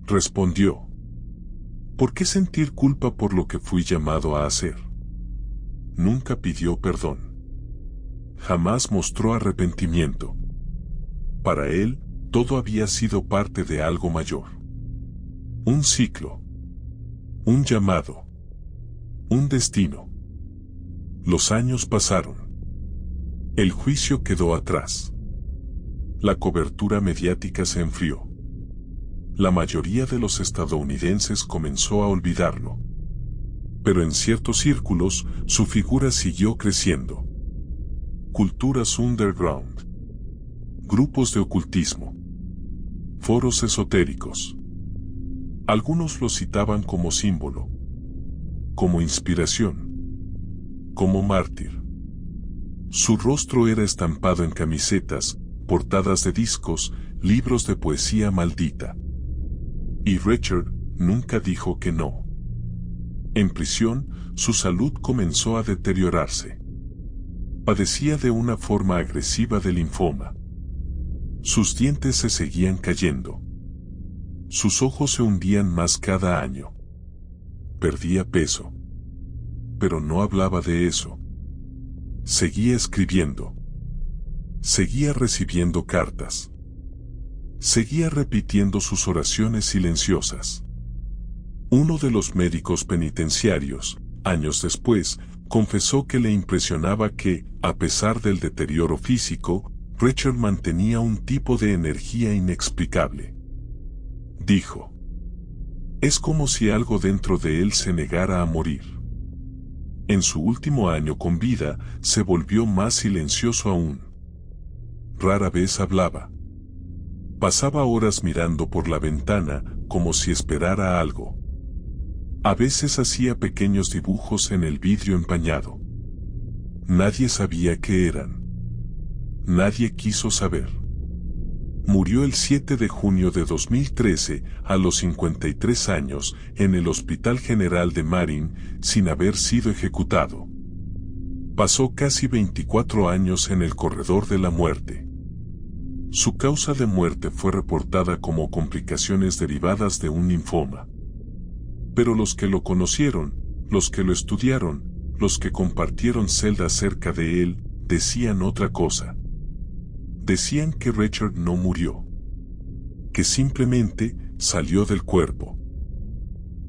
Respondió: ¿por qué sentir culpa por lo que fui llamado a hacer? Nunca pidió perdón. Jamás mostró arrepentimiento. Para él, todo había sido parte de algo mayor. Un ciclo. Un llamado. Un destino. Los años pasaron. El juicio quedó atrás. La cobertura mediática se enfrió. La mayoría de los estadounidenses comenzó a olvidarlo. Pero en ciertos círculos, su figura siguió creciendo. Culturas underground. Grupos de ocultismo. Foros esotéricos. Algunos lo citaban como símbolo. Como inspiración. Como mártir. Su rostro era estampado en camisetas, portadas de discos, libros de poesía maldita. Y Richard nunca dijo que no. En prisión, su salud comenzó a deteriorarse. Padecía de una forma agresiva de linfoma. Sus dientes se seguían cayendo. Sus ojos se hundían más cada año. Perdía peso. Pero no hablaba de eso. Seguía escribiendo. Seguía recibiendo cartas. Seguía repitiendo sus oraciones silenciosas. Uno de los médicos penitenciarios, años después, confesó que le impresionaba que, a pesar del deterioro físico, Richard mantenía un tipo de energía inexplicable. Dijo: "Es como si algo dentro de él se negara a morir". En su último año con vida, se volvió más silencioso aún. Rara vez hablaba. Pasaba horas mirando por la ventana, como si esperara algo. A veces hacía pequeños dibujos en el vidrio empañado. Nadie sabía qué eran. Nadie quiso saber. Murió el 7 de junio de 2013, a los 53 años, en el Hospital General de Marin, sin haber sido ejecutado. Pasó casi 24 años en el corredor de la muerte. Su causa de muerte fue reportada como complicaciones derivadas de un linfoma. Pero los que lo conocieron, los que lo estudiaron, los que compartieron celda cerca de él, decían otra cosa. Decían que Richard no murió. Que simplemente salió del cuerpo.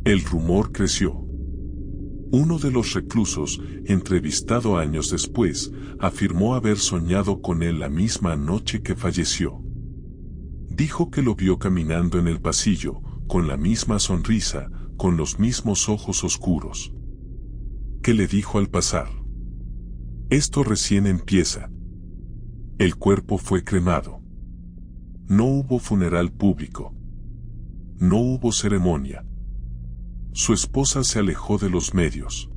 El rumor creció. Uno de los reclusos, entrevistado años después, afirmó haber soñado con él la misma noche que falleció. Dijo que lo vio caminando en el pasillo, con la misma sonrisa, con los mismos ojos oscuros. Que le dijo al pasar: "Esto recién empieza". El cuerpo fue cremado. No hubo funeral público. No hubo ceremonia. Su esposa se alejó de los medios.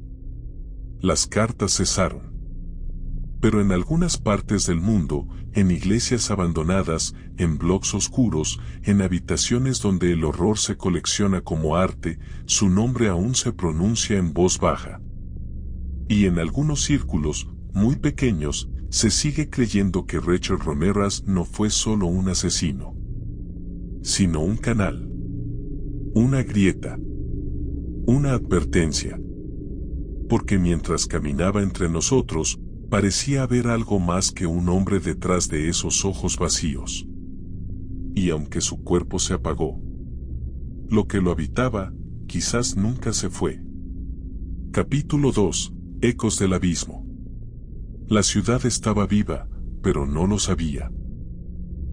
Las cartas cesaron. Pero en algunas partes del mundo, en iglesias abandonadas, en blogs oscuros, en habitaciones donde el horror se colecciona como arte, su nombre aún se pronuncia en voz baja. Y en algunos círculos, muy pequeños, se sigue creyendo que Richard Ramirez no fue solo un asesino, sino un canal, una grieta, una advertencia. Porque mientras caminaba entre nosotros, parecía haber algo más que un hombre detrás de esos ojos vacíos. Y aunque su cuerpo se apagó, lo que lo habitaba, quizás nunca se fue. Capítulo 2. Ecos del abismo. La ciudad estaba viva, pero no lo sabía.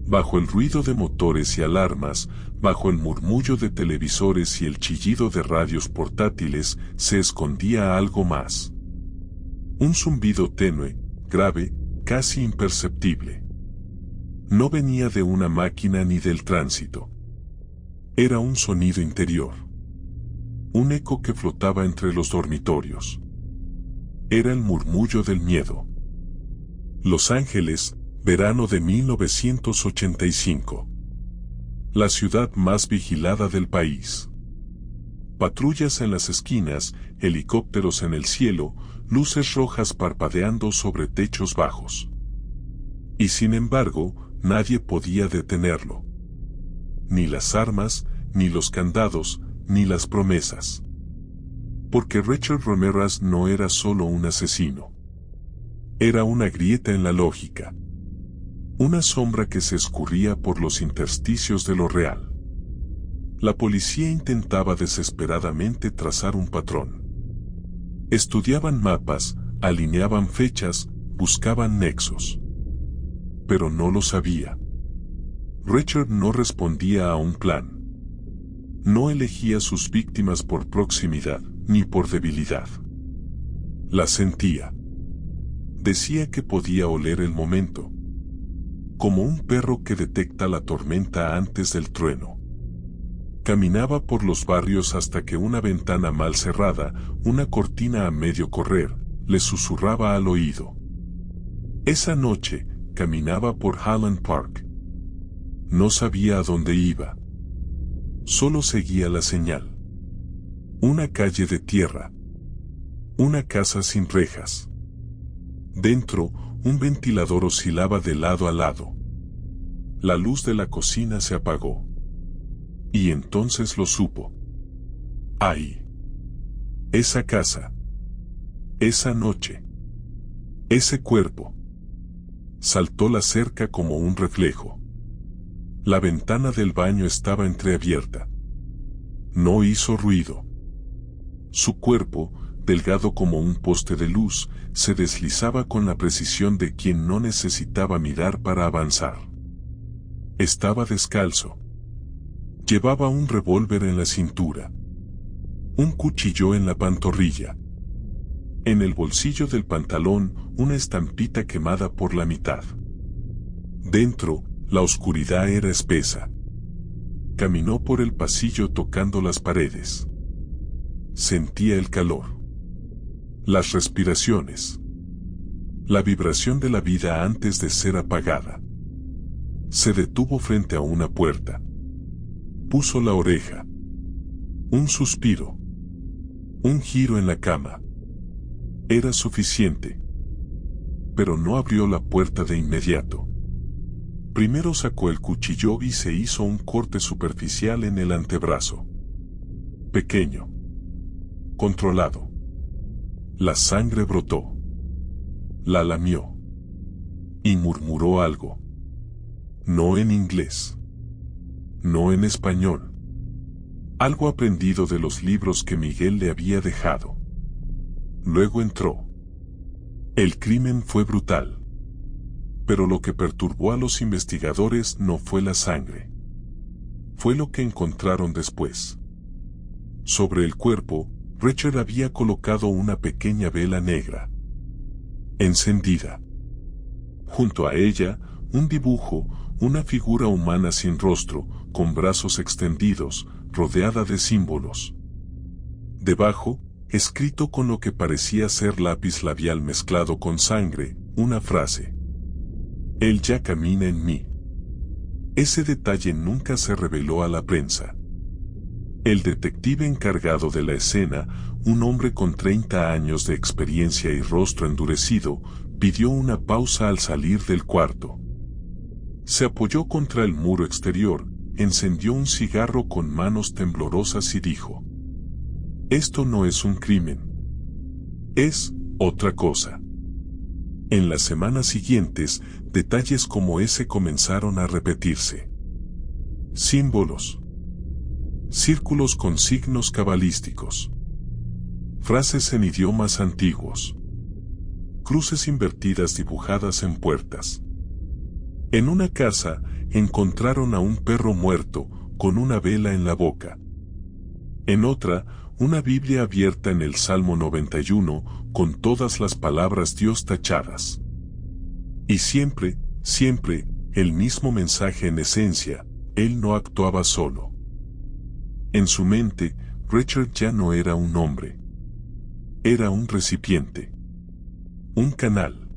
Bajo el ruido de motores y alarmas, bajo el murmullo de televisores y el chillido de radios portátiles, se escondía algo más. Un zumbido tenue, grave, casi imperceptible. No venía de una máquina ni del tránsito. Era un sonido interior. Un eco que flotaba entre los dormitorios. Era el murmullo del miedo. Los Ángeles, verano de 1985. La ciudad más vigilada del país. Patrullas en las esquinas, helicópteros en el cielo, luces rojas parpadeando sobre techos bajos. Y sin embargo, nadie podía detenerlo. Ni las armas, ni los candados, ni las promesas. Porque Richard Ramirez no era solo un asesino. Era una grieta en la lógica. Una sombra que se escurría por los intersticios de lo real. La policía intentaba desesperadamente trazar un patrón. Estudiaban mapas, alineaban fechas, buscaban nexos. Pero no lo sabía. Richard no respondía a un plan. No elegía sus víctimas por proximidad, ni por debilidad. Las sentía. Decía que podía oler el momento. Como un perro que detecta la tormenta antes del trueno. Caminaba por los barrios hasta que una ventana mal cerrada, una cortina a medio correr, le susurraba al oído. Esa noche, caminaba por Highland Park. No sabía a dónde iba. Solo seguía la señal. Una calle de tierra. Una casa sin rejas. Dentro, un ventilador oscilaba de lado a lado. La luz de la cocina se apagó. Y entonces lo supo. ¡Ay! Esa casa. Esa noche. Ese cuerpo. Saltó la cerca como un reflejo. La ventana del baño estaba entreabierta. No hizo ruido. Su cuerpo, delgado como un poste de luz, se deslizaba con la precisión de quien no necesitaba mirar para avanzar. Estaba descalzo. Llevaba un revólver en la cintura. Un cuchillo en la pantorrilla. En el bolsillo del pantalón, una estampita quemada por la mitad. Dentro, la oscuridad era espesa. Caminó por el pasillo tocando las paredes. Sentía el calor. Las respiraciones. La vibración de la vida antes de ser apagada. Se detuvo frente a una puerta. Puso la oreja. Un suspiro. Un giro en la cama. Era suficiente. Pero no abrió la puerta de inmediato. Primero sacó el cuchillo y se hizo un corte superficial en el antebrazo. Pequeño. Controlado. La sangre brotó. La lamió. Y murmuró algo. No en inglés. No en español. Algo aprendido de los libros que Miguel le había dejado. Luego entró. El crimen fue brutal. Pero lo que perturbó a los investigadores no fue la sangre. Fue lo que encontraron después. Sobre el cuerpo, Richard había colocado una pequeña vela negra. Encendida. Junto a ella, un dibujo, una figura humana sin rostro, con brazos extendidos, rodeada de símbolos. Debajo, escrito con lo que parecía ser lápiz labial mezclado con sangre, una frase. Él ya camina en mí. Ese detalle nunca se reveló a la prensa. El detective encargado de la escena, un hombre con 30 años de experiencia y rostro endurecido, pidió una pausa al salir del cuarto. Se apoyó contra el muro exterior, encendió un cigarro con manos temblorosas y dijo: «Esto no es un crimen. Es otra cosa». En las semanas siguientes, detalles como ese comenzaron a repetirse. Símbolos. Círculos con signos cabalísticos. Frases en idiomas antiguos. Cruces invertidas dibujadas en puertas. En una casa, encontraron a un perro muerto, con una vela en la boca. En otra, una Biblia abierta en el Salmo 91, con todas las palabras Dios tachadas. Y siempre, siempre, el mismo mensaje en esencia: él no actuaba solo. En su mente, Richard ya no era un hombre. Era un recipiente. Un canal.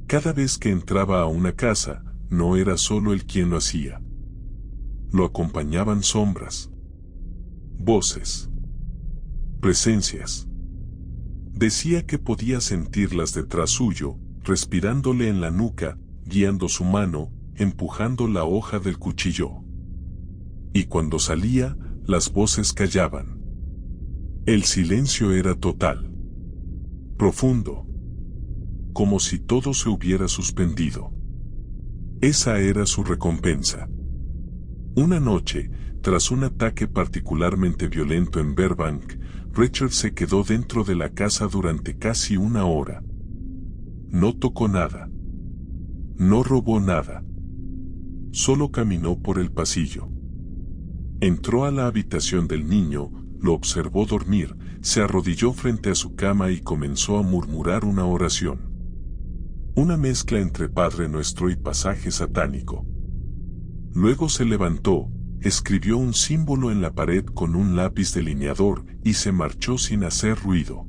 Cada vez que entraba a una casa, no era solo él quien lo hacía. Lo acompañaban sombras. Voces. Presencias. Decía que podía sentirlas detrás suyo, respirándole en la nuca, guiando su mano, empujando la hoja del cuchillo. Y cuando salía, las voces callaban. El silencio era total. Profundo. Como si todo se hubiera suspendido. Esa era su recompensa. Una noche, tras un ataque particularmente violento en Burbank, Richard se quedó dentro de la casa durante casi una hora. No tocó nada. No robó nada. Solo caminó por el pasillo. Entró a la habitación del niño, lo observó dormir, se arrodilló frente a su cama y comenzó a murmurar una oración. Una mezcla entre Padre Nuestro y pasaje satánico. Luego se levantó, escribió un símbolo en la pared con un lápiz delineador y se marchó sin hacer ruido.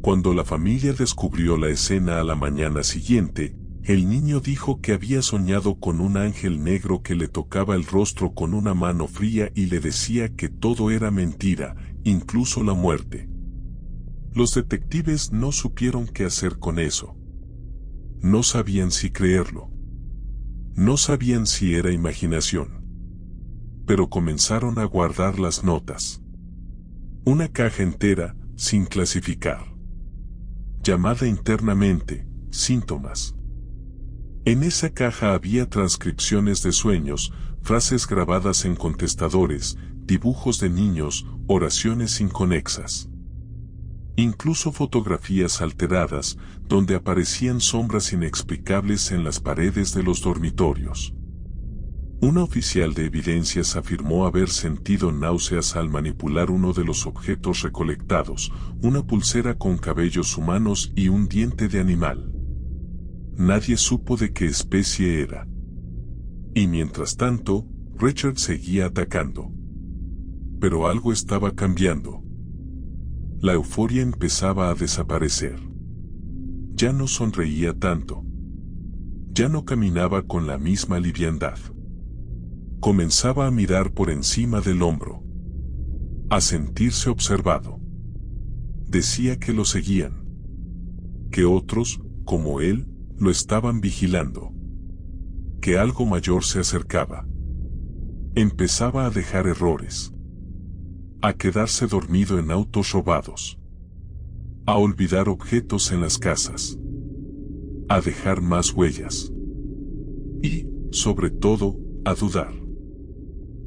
Cuando la familia descubrió la escena a la mañana siguiente, El niño dijo que había soñado con un ángel negro que le tocaba el rostro con una mano fría y le decía que todo era mentira, incluso la muerte. Los detectives no supieron qué hacer con eso. No sabían si creerlo. No sabían si era imaginación. Pero comenzaron a guardar las notas. Una caja entera, sin clasificar. Llamada internamente, síntomas. En esa caja había transcripciones de sueños, frases grabadas en contestadores, dibujos de niños, oraciones inconexas. Incluso fotografías alteradas, donde aparecían sombras inexplicables en las paredes de los dormitorios. Una oficial de evidencias afirmó haber sentido náuseas al manipular uno de los objetos recolectados, una pulsera con cabellos humanos y un diente de animal. Nadie supo de qué especie era. Y mientras tanto, Richard seguía atacando. Pero algo estaba cambiando. La euforia empezaba a desaparecer. Ya no sonreía tanto. Ya no caminaba con la misma liviandad. Comenzaba a mirar por encima del hombro. A sentirse observado. Decía que lo seguían. Que otros, como él, lo estaban vigilando. Que algo mayor se acercaba. Empezaba a dejar errores. A quedarse dormido en autos robados. A olvidar objetos en las casas. A dejar más huellas. Y, sobre todo, a dudar.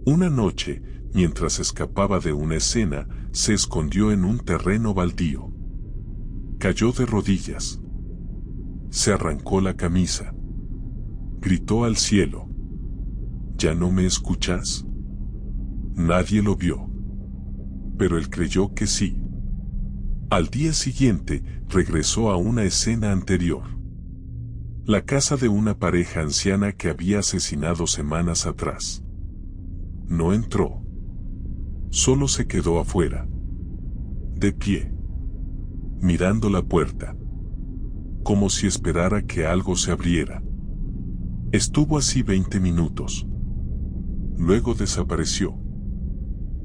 Una noche, mientras escapaba de una escena, se escondió en un terreno baldío. Cayó de rodillas. Se arrancó la camisa. Gritó al cielo. ¿Ya no me escuchas? Nadie lo vio. Pero él creyó que sí. Al día siguiente, regresó a una escena anterior. La casa de una pareja anciana que había asesinado semanas atrás. No entró. Solo se quedó afuera. De pie. Mirando la puerta. Como si esperara que algo se abriera. Estuvo así 20 minutos. Luego desapareció.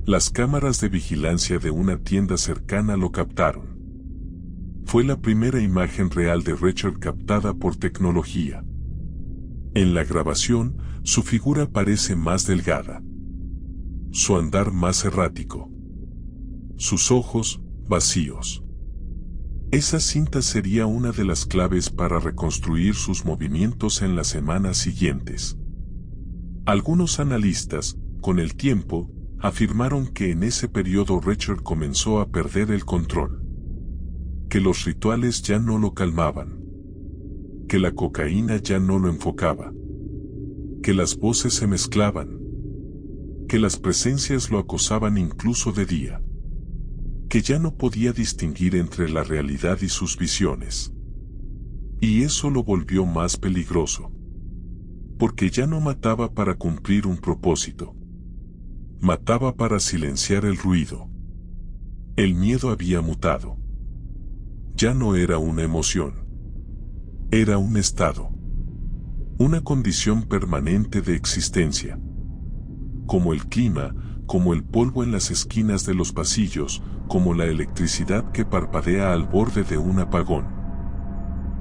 Las cámaras de vigilancia de una tienda cercana lo captaron. Fue la primera imagen real de Richard captada por tecnología. En la grabación, su figura parece más delgada. Su andar más errático. Sus ojos, vacíos. Esa cinta sería una de las claves para reconstruir sus movimientos en las semanas siguientes. Algunos analistas, con el tiempo, afirmaron que en ese periodo Richard comenzó a perder el control. Que los rituales ya no lo calmaban. Que la cocaína ya no lo enfocaba. Que las voces se mezclaban. Que las presencias lo acosaban incluso de día. Que ya no podía distinguir entre la realidad y sus visiones. Y eso lo volvió más peligroso. Porque ya no mataba para cumplir un propósito. Mataba para silenciar el ruido. El miedo había mutado. Ya no era una emoción. Era un estado. Una condición permanente de existencia. Como el clima, como el polvo en las esquinas de los pasillos, como la electricidad que parpadea al borde de un apagón.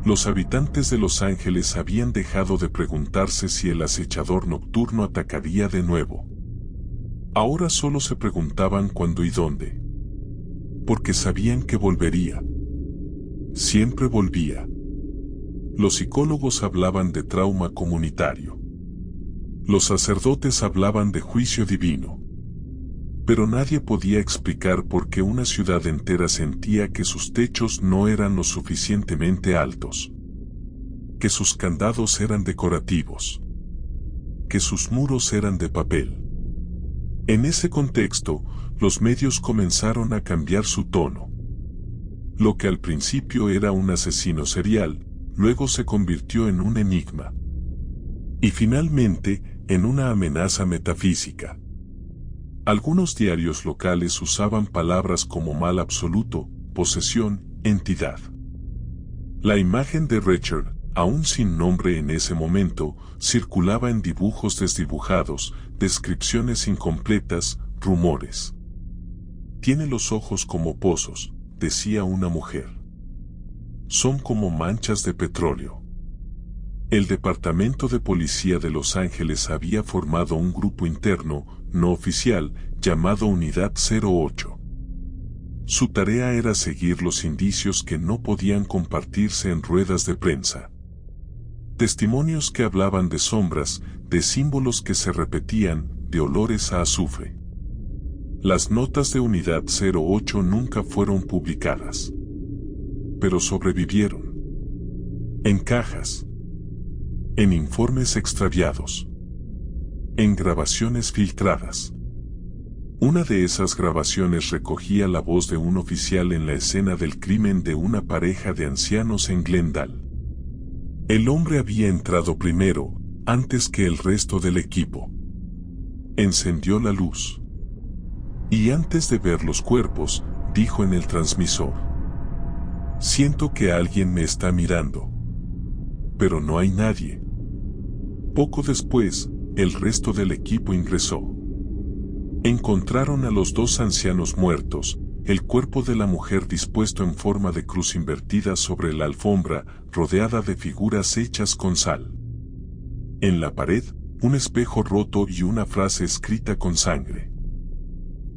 Los habitantes de Los Ángeles habían dejado de preguntarse si el acechador nocturno atacaría de nuevo. Ahora solo se preguntaban cuándo y dónde. Porque sabían que volvería. Siempre volvía. Los psicólogos hablaban de trauma comunitario. Los sacerdotes hablaban de juicio divino. Pero nadie podía explicar por qué una ciudad entera sentía que sus techos no eran lo suficientemente altos. Que sus candados eran decorativos. Que sus muros eran de papel. En ese contexto, los medios comenzaron a cambiar su tono. Lo que al principio era un asesino serial, luego se convirtió en un enigma. Y finalmente, en una amenaza metafísica. Algunos diarios locales usaban palabras como mal absoluto, posesión, entidad. La imagen de Richard, aún sin nombre en ese momento, circulaba en dibujos desdibujados, descripciones incompletas, rumores. Tiene los ojos como pozos, decía una mujer. Son como manchas de petróleo. El Departamento de Policía de Los Ángeles había formado un grupo interno, no oficial, llamado Unidad 08. Su tarea era seguir los indicios que no podían compartirse en ruedas de prensa. Testimonios que hablaban de sombras, de símbolos que se repetían, de olores a azufre. Las notas de Unidad 08 nunca fueron publicadas. Pero sobrevivieron. En cajas. En informes extraviados. En grabaciones filtradas. Una de esas grabaciones recogía la voz de un oficial en la escena del crimen de una pareja de ancianos en Glendale. El hombre había entrado primero, antes que el resto del equipo. Encendió la luz. Y antes de ver los cuerpos, dijo en el transmisor: siento que alguien me está mirando. Pero no hay nadie. Poco después, el resto del equipo ingresó. Encontraron a los dos ancianos muertos, el cuerpo de la mujer dispuesto en forma de cruz invertida sobre la alfombra, rodeada de figuras hechas con sal. En la pared, un espejo roto y una frase escrita con sangre.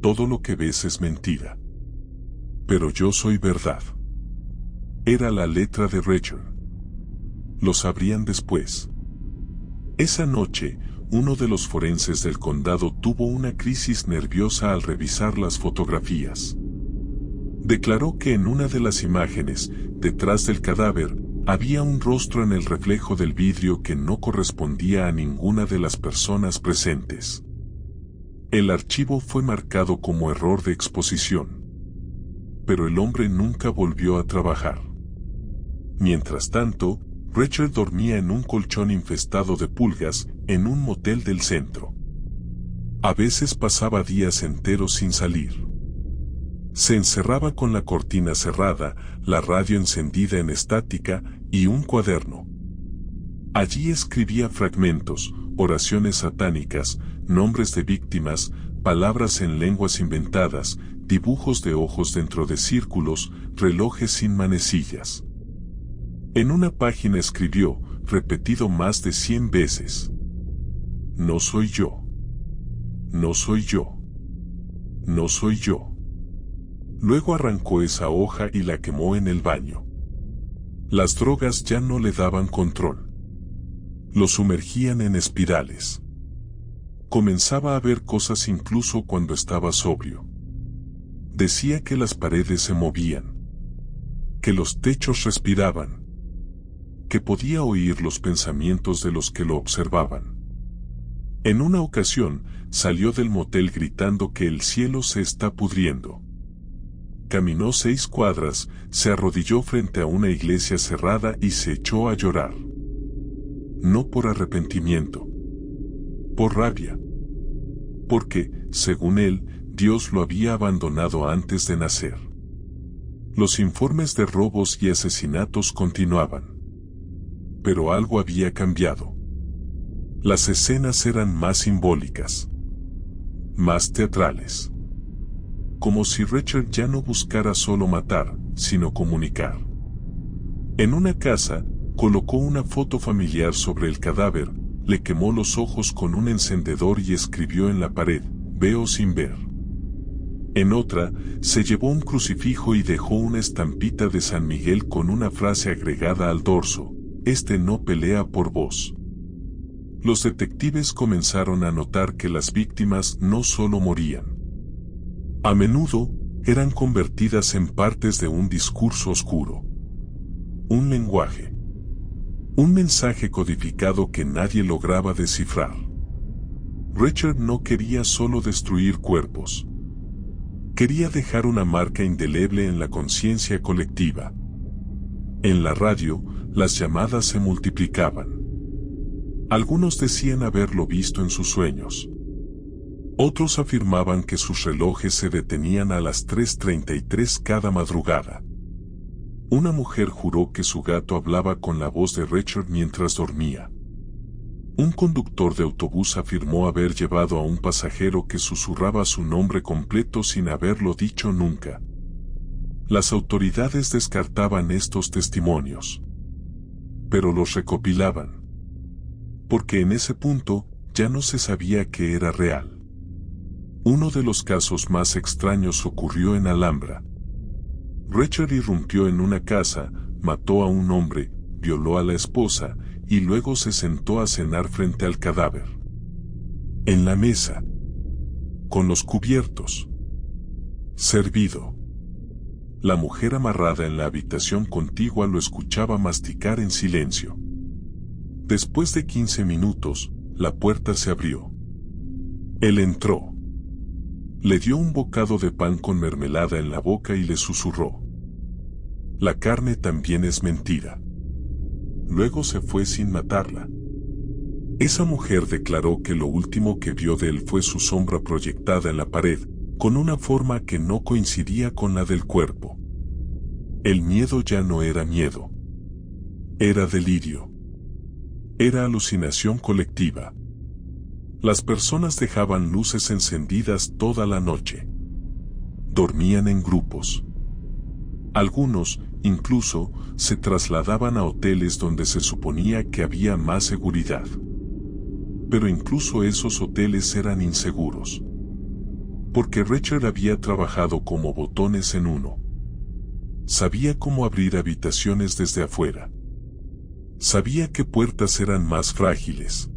Todo lo que ves es mentira. Pero yo soy verdad. Era la letra de Rachel. Lo sabrían después. Esa noche, uno de los forenses del condado tuvo una crisis nerviosa al revisar las fotografías. Declaró que en una de las imágenes, detrás del cadáver, había un rostro en el reflejo del vidrio que no correspondía a ninguna de las personas presentes. El archivo fue marcado como error de exposición. Pero el hombre nunca volvió a trabajar. Mientras tanto, Rachel dormía en un colchón infestado de pulgas, en un motel del centro. A veces pasaba días enteros sin salir. Se encerraba con la cortina cerrada, la radio encendida en estática y un cuaderno. Allí escribía fragmentos, oraciones satánicas, nombres de víctimas, palabras en lenguas inventadas, dibujos de ojos dentro de círculos, relojes sin manecillas. En una página escribió, repetido más de 100 veces: no soy yo. No soy yo. No soy yo. Luego arrancó esa hoja y la quemó en el baño. Las drogas ya no le daban control. Lo sumergían en espirales. Comenzaba a ver cosas incluso cuando estaba sobrio. Decía que las paredes se movían, que los techos respiraban, que podía oír los pensamientos de los que lo observaban. En una ocasión, salió del motel gritando que el cielo se está pudriendo. Caminó 6 cuadras, se arrodilló frente a una iglesia cerrada y se echó a llorar. No por arrepentimiento, por rabia. Porque, según él, Dios lo había abandonado antes de nacer. Los informes de robos y asesinatos continuaban. Pero algo había cambiado. Las escenas eran más simbólicas, más teatrales. Como si Rachel ya no buscara solo matar, sino comunicar. En una casa, colocó una foto familiar sobre el cadáver, le quemó los ojos con un encendedor y escribió en la pared: veo sin ver. En otra, se llevó un crucifijo y dejó una estampita de San Miguel con una frase agregada al dorso: este no pelea por vos. Los detectives comenzaron a notar que las víctimas no solo morían. A menudo, eran convertidas en partes de un discurso oscuro. Un lenguaje. Un mensaje codificado que nadie lograba descifrar. Rachel no quería solo destruir cuerpos. Quería dejar una marca indeleble en la conciencia colectiva. En la radio, las llamadas se multiplicaban. Algunos decían haberlo visto en sus sueños. Otros afirmaban que sus relojes se detenían a las 3:33 cada madrugada. Una mujer juró que su gato hablaba con la voz de Richard mientras dormía. Un conductor de autobús afirmó haber llevado a un pasajero que susurraba su nombre completo sin haberlo dicho nunca. Las autoridades descartaban estos testimonios, pero los recopilaban, porque en ese punto ya no se sabía que era real. Uno de los casos más extraños ocurrió en Alhambra. Richard irrumpió en una casa, mató a un hombre, violó a la esposa y luego se sentó a cenar frente al cadáver. En la mesa, con los cubiertos, servido. La mujer amarrada en la habitación contigua lo escuchaba masticar en silencio. Después de 15 minutos, la puerta se abrió. Él entró. Le dio un bocado de pan con mermelada en la boca y le susurró: «La carne también es mentira». Luego se fue sin matarla. Esa mujer declaró que lo último que vio de él fue su sombra proyectada en la pared, con una forma que no coincidía con la del cuerpo. El miedo ya no era miedo. Era delirio. Era alucinación colectiva. Las personas dejaban luces encendidas toda la noche. Dormían en grupos. Algunos, incluso, se trasladaban a hoteles donde se suponía que había más seguridad. Pero incluso esos hoteles eran inseguros. Porque Richard había trabajado como botones en uno. Sabía cómo abrir habitaciones desde afuera. Sabía qué puertas eran más frágiles.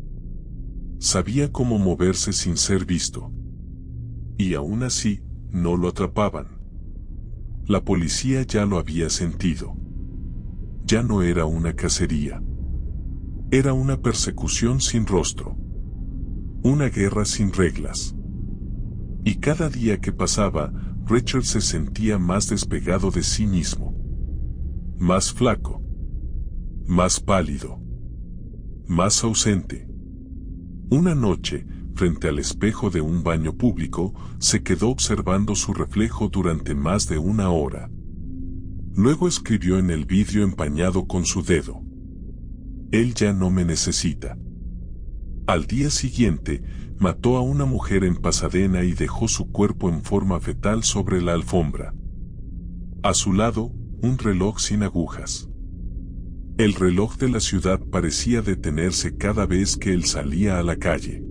Sabía cómo moverse sin ser visto. Y aún así, no lo atrapaban. La policía ya lo había sentido. Ya no era una cacería. Era una persecución sin rostro. Una guerra sin reglas. Y cada día que pasaba, Richard se sentía más despegado de sí mismo. Más flaco. Más pálido. Más ausente. Una noche, frente al espejo de un baño público, se quedó observando su reflejo durante más de 1 hora. Luego escribió en el vidrio empañado con su dedo: «Él ya no me necesita». Al día siguiente, mató a una mujer en Pasadena y dejó su cuerpo en forma fetal sobre la alfombra. A su lado, un reloj sin agujas. El reloj de la ciudad parecía detenerse cada vez que él salía a la calle.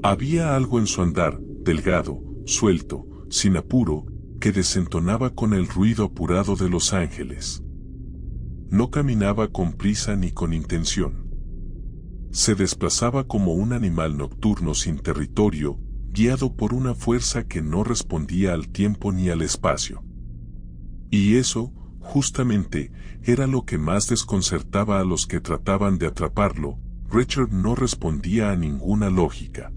Había algo en su andar, delgado, suelto, sin apuro, que desentonaba con el ruido apurado de los ángeles. No caminaba con prisa ni con intención. Se desplazaba como un animal nocturno sin territorio, guiado por una fuerza que no respondía al tiempo ni al espacio. Y eso, justamente, era lo que más desconcertaba a los que trataban de atraparlo. Richard no respondía a ninguna lógica.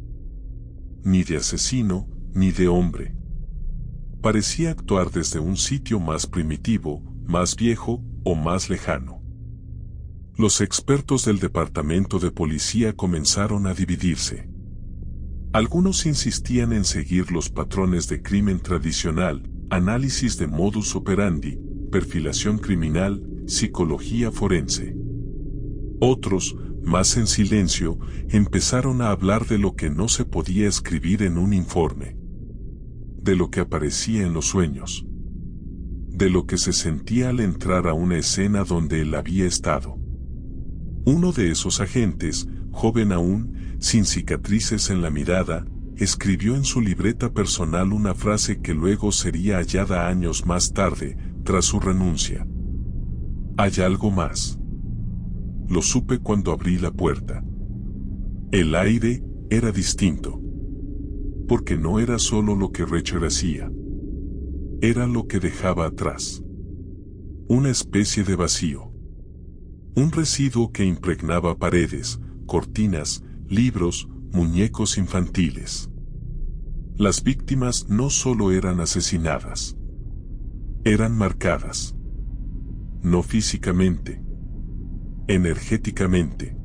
Ni de asesino, ni de hombre. Parecía actuar desde un sitio más primitivo, más viejo o más lejano. Los expertos del departamento de policía comenzaron a dividirse. Algunos insistían en seguir los patrones de crimen tradicional, análisis de modus operandi, perfilación criminal, psicología forense. Otros, más en silencio, empezaron a hablar de lo que no se podía escribir en un informe. De lo que aparecía en los sueños. De lo que se sentía al entrar a una escena donde él había estado. Uno de esos agentes, joven aún, sin cicatrices en la mirada, escribió en su libreta personal una frase que luego sería hallada años más tarde, tras su renuncia. «Hay algo más. Lo supe cuando abrí la puerta». El aire era distinto. Porque no era solo lo que Richard hacía. Era lo que dejaba atrás. Una especie de vacío. Un residuo que impregnaba paredes, cortinas, libros, muñecos infantiles. Las víctimas no solo eran asesinadas. Eran marcadas. No físicamente. Energéticamente.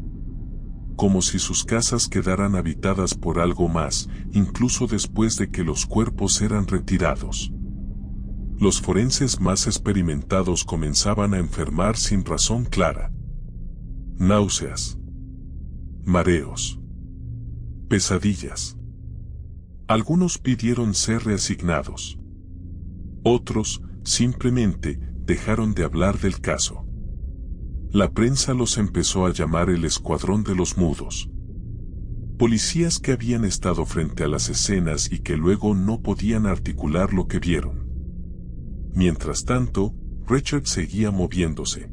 Como si sus casas quedaran habitadas por algo más, incluso después de que los cuerpos eran retirados. Los forenses más experimentados comenzaban a enfermar sin razón clara. Náuseas, mareos, pesadillas. Algunos pidieron ser reasignados. Otros, simplemente, dejaron de hablar del caso. La prensa los empezó a llamar el Escuadrón de los Mudos. Policías que habían estado frente a las escenas y que luego no podían articular lo que vieron. Mientras tanto, Richard seguía moviéndose.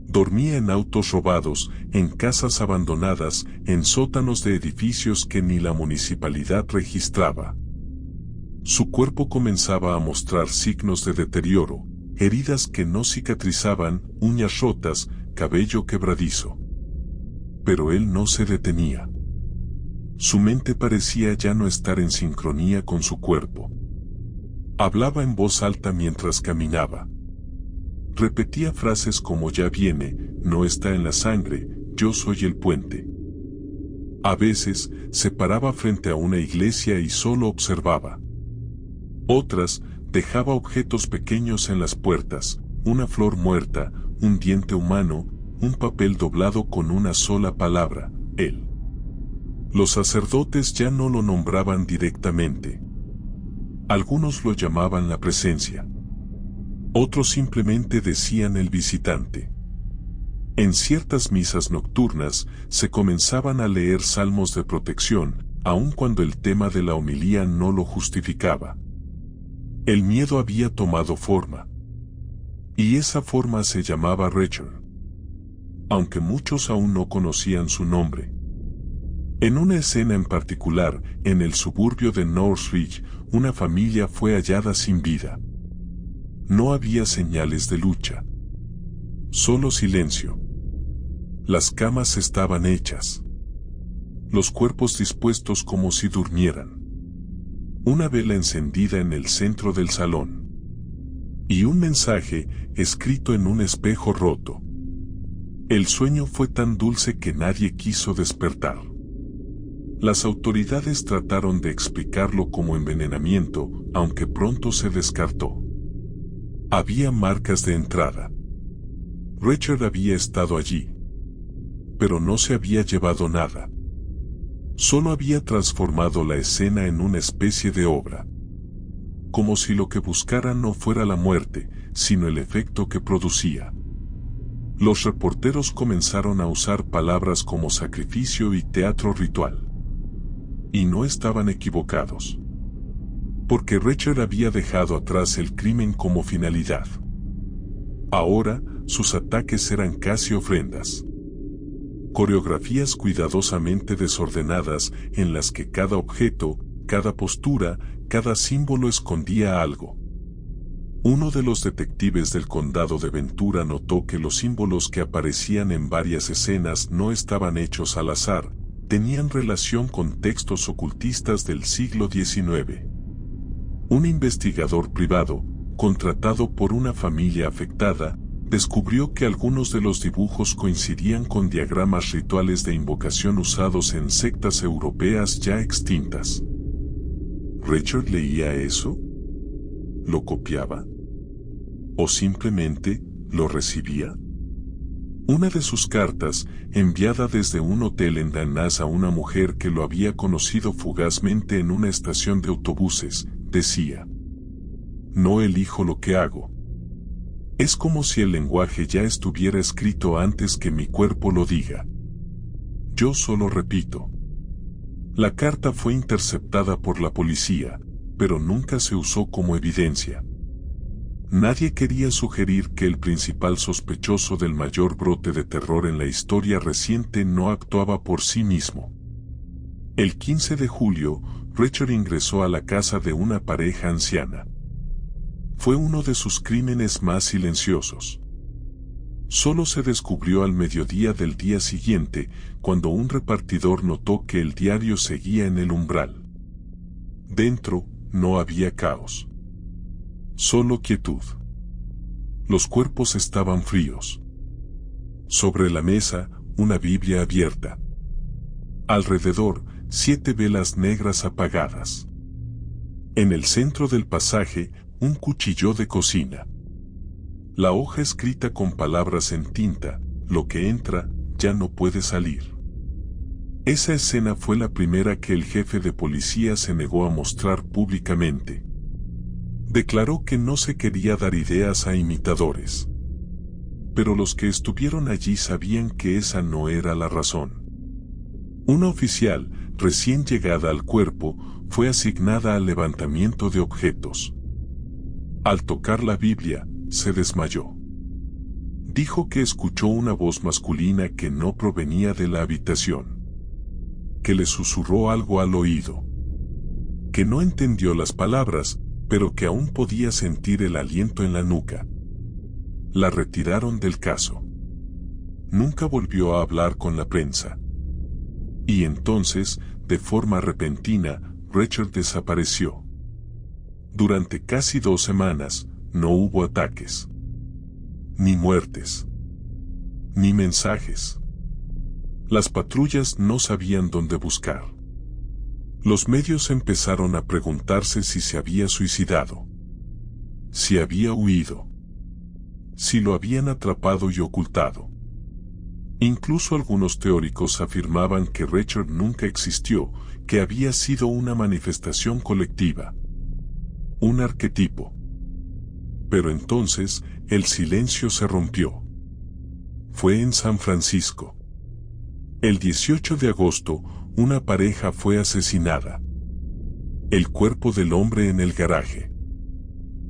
Dormía en autos robados, en casas abandonadas, en sótanos de edificios que ni la municipalidad registraba. Su cuerpo comenzaba a mostrar signos de deterioro, heridas que no cicatrizaban, uñas rotas, cabello quebradizo. Pero él no se detenía. Su mente parecía ya no estar en sincronía con su cuerpo. Hablaba en voz alta mientras caminaba. Repetía frases como ya viene, no está en la sangre, yo soy el puente. A veces, se paraba frente a una iglesia y solo observaba. Otras, dejaba objetos pequeños en las puertas, una flor muerta, un diente humano, un papel doblado con una sola palabra, él. Los sacerdotes ya no lo nombraban directamente. Algunos lo llamaban la presencia. Otros simplemente decían el visitante. En ciertas misas nocturnas se comenzaban a leer salmos de protección, aun cuando el tema de la homilía no lo justificaba. El miedo había tomado forma. Y esa forma se llamaba Richard. Aunque muchos aún no conocían su nombre. En una escena en particular, en el suburbio de Northridge, una familia fue hallada sin vida. No había señales de lucha. Solo silencio. Las camas estaban hechas. Los cuerpos dispuestos como si durmieran. Una vela encendida en el centro del salón. Y un mensaje escrito en un espejo roto. El sueño fue tan dulce que nadie quiso despertar. Las autoridades trataron de explicarlo como envenenamiento, aunque pronto se descartó. Había marcas de entrada. Richard había estado allí. Pero no se había llevado nada. Solo había transformado la escena en una especie de obra. Como si lo que buscara no fuera la muerte, sino el efecto que producía. Los reporteros comenzaron a usar palabras como sacrificio y teatro ritual. Y no estaban equivocados. Porque Richard había dejado atrás el crimen como finalidad. Ahora, sus ataques eran casi ofrendas. Coreografías cuidadosamente desordenadas en las que cada objeto, cada postura, cada símbolo escondía algo. Uno de los detectives del condado de Ventura notó que los símbolos que aparecían en varias escenas no estaban hechos al azar, tenían relación con textos ocultistas del siglo XIX. Un investigador privado, contratado por una familia afectada, descubrió que algunos de los dibujos coincidían con diagramas rituales de invocación usados en sectas europeas ya extintas. ¿Richard leía eso? ¿Lo copiaba? ¿O simplemente lo recibía? Una de sus cartas, enviada desde un hotel en Dallas a una mujer que lo había conocido fugazmente en una estación de autobuses, decía: no elijo lo que hago. Es como si el lenguaje ya estuviera escrito antes que mi cuerpo lo diga. Yo solo repito. La carta fue interceptada por la policía, pero nunca se usó como evidencia. Nadie quería sugerir que el principal sospechoso del mayor brote de terror en la historia reciente no actuaba por sí mismo. El 15 de julio, Richard ingresó a la casa de una pareja anciana. Fue uno de sus crímenes más silenciosos. Solo se descubrió al mediodía del día siguiente, cuando un repartidor notó que el diario seguía en el umbral. Dentro, no había caos. Solo quietud. Los cuerpos estaban fríos. Sobre la mesa, una Biblia abierta. Alrededor, 7 velas negras apagadas. En el centro del pasaje, un cuchillo de cocina. La hoja escrita con palabras en tinta, lo que entra, ya no puede salir. Esa escena fue la primera que el jefe de policía se negó a mostrar públicamente. Declaró que no se quería dar ideas a imitadores. Pero los que estuvieron allí sabían que esa no era la razón. Una oficial, recién llegada al cuerpo, fue asignada al levantamiento de objetos. Al tocar la Biblia, se desmayó. Dijo que escuchó una voz masculina que no provenía de la habitación, que le susurró algo al oído, que no entendió las palabras, pero que aún podía sentir el aliento en la nuca. La retiraron del caso. Nunca volvió a hablar con la prensa. Y entonces, de forma repentina, Richard desapareció. Durante casi 2 semanas, no hubo ataques, ni muertes, ni mensajes. Las patrullas no sabían dónde buscar. Los medios empezaron a preguntarse si se había suicidado, si había huido, si lo habían atrapado y ocultado. Incluso algunos teóricos afirmaban que Richard nunca existió, que había sido una manifestación colectiva, un arquetipo. Pero entonces, el silencio se rompió. Fue en San Francisco. El 18 de agosto, una pareja fue asesinada. El cuerpo del hombre en el garaje.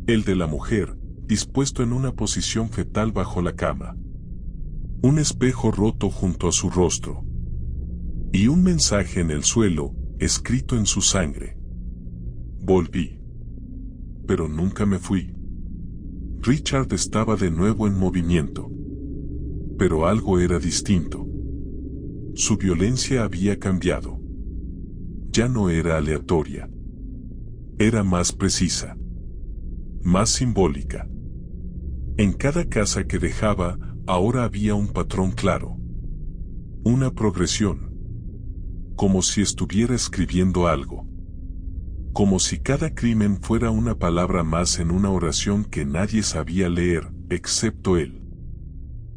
El de la mujer, dispuesto en una posición fetal bajo la cama. Un espejo roto junto a su rostro. Y un mensaje en el suelo, escrito en su sangre. Volví. Pero nunca me fui. Richard estaba de nuevo en movimiento. Pero algo era distinto. Su violencia había cambiado. Ya no era aleatoria. Era más precisa. Más simbólica. En cada casa que dejaba, ahora había un patrón claro. Una progresión. Como si estuviera escribiendo algo. Como si cada crimen fuera una palabra más en una oración que nadie sabía leer, excepto él.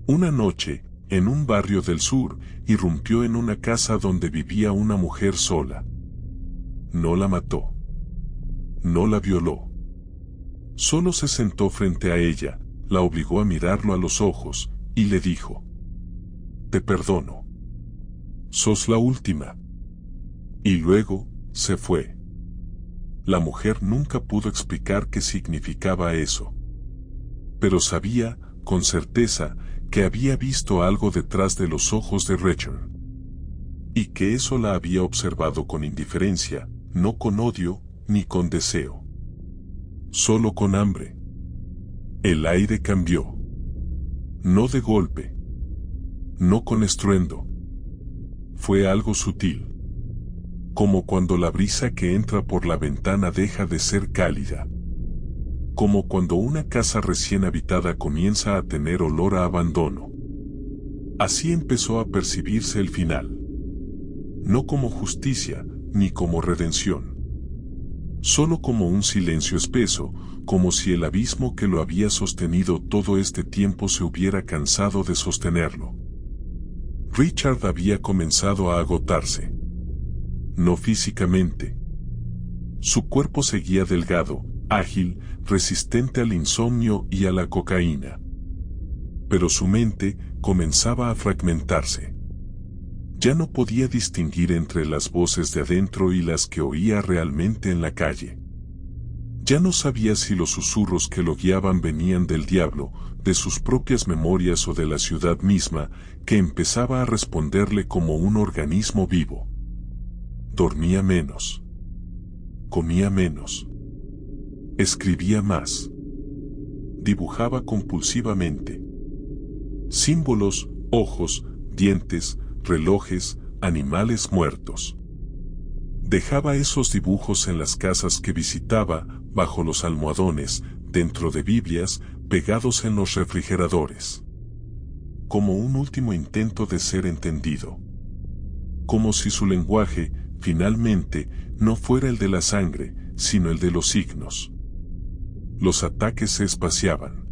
Una noche, en un barrio del sur, irrumpió en una casa donde vivía una mujer sola. No la mató. No la violó. Solo se sentó frente a ella, la obligó a mirarlo a los ojos, y le dijo: «Te perdono. Sos la última». Y luego, se fue. La mujer nunca pudo explicar qué significaba eso. Pero sabía, con certeza, que había visto algo detrás de los ojos de Richard. Y que eso la había observado con indiferencia, no con odio, ni con deseo. Solo con hambre. El aire cambió. No de golpe. No con estruendo. Fue algo sutil. Como cuando la brisa que entra por la ventana deja de ser cálida. Como cuando una casa recién habitada comienza a tener olor a abandono. Así empezó a percibirse el final. No como justicia, ni como redención. Solo como un silencio espeso, como si el abismo que lo había sostenido todo este tiempo se hubiera cansado de sostenerlo. Richard había comenzado a agotarse. No físicamente. Su cuerpo seguía delgado, ágil, resistente al insomnio y a la cocaína. Pero su mente comenzaba a fragmentarse. Ya no podía distinguir entre las voces de adentro y las que oía realmente en la calle. Ya no sabía si los susurros que lo guiaban venían del diablo, de sus propias memorias o de la ciudad misma, que empezaba a responderle como un organismo vivo. Dormía menos. Comía menos. Escribía más. Dibujaba compulsivamente. Símbolos, ojos, dientes, relojes, animales muertos. Dejaba esos dibujos en las casas que visitaba, bajo los almohadones, dentro de Biblias, pegados en los refrigeradores. Como un último intento de ser entendido. Como si su lenguaje, finalmente, no fuera el de la sangre, sino el de los signos. Los ataques se espaciaban.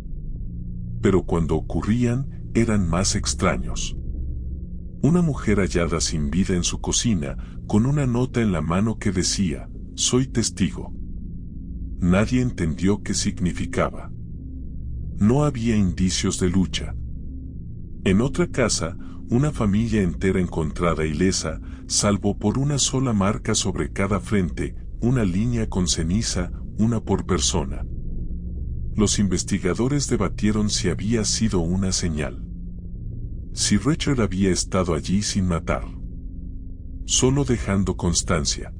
Pero cuando ocurrían, eran más extraños. Una mujer hallada sin vida en su cocina, con una nota en la mano que decía, «Soy testigo». Nadie entendió qué significaba. No había indicios de lucha. En otra casa, una familia entera encontrada ilesa, salvo por una sola marca sobre cada frente, una línea con ceniza, una por persona. Los investigadores debatieron si había sido una señal. Si Richard había estado allí sin matar. Solo dejando constancia.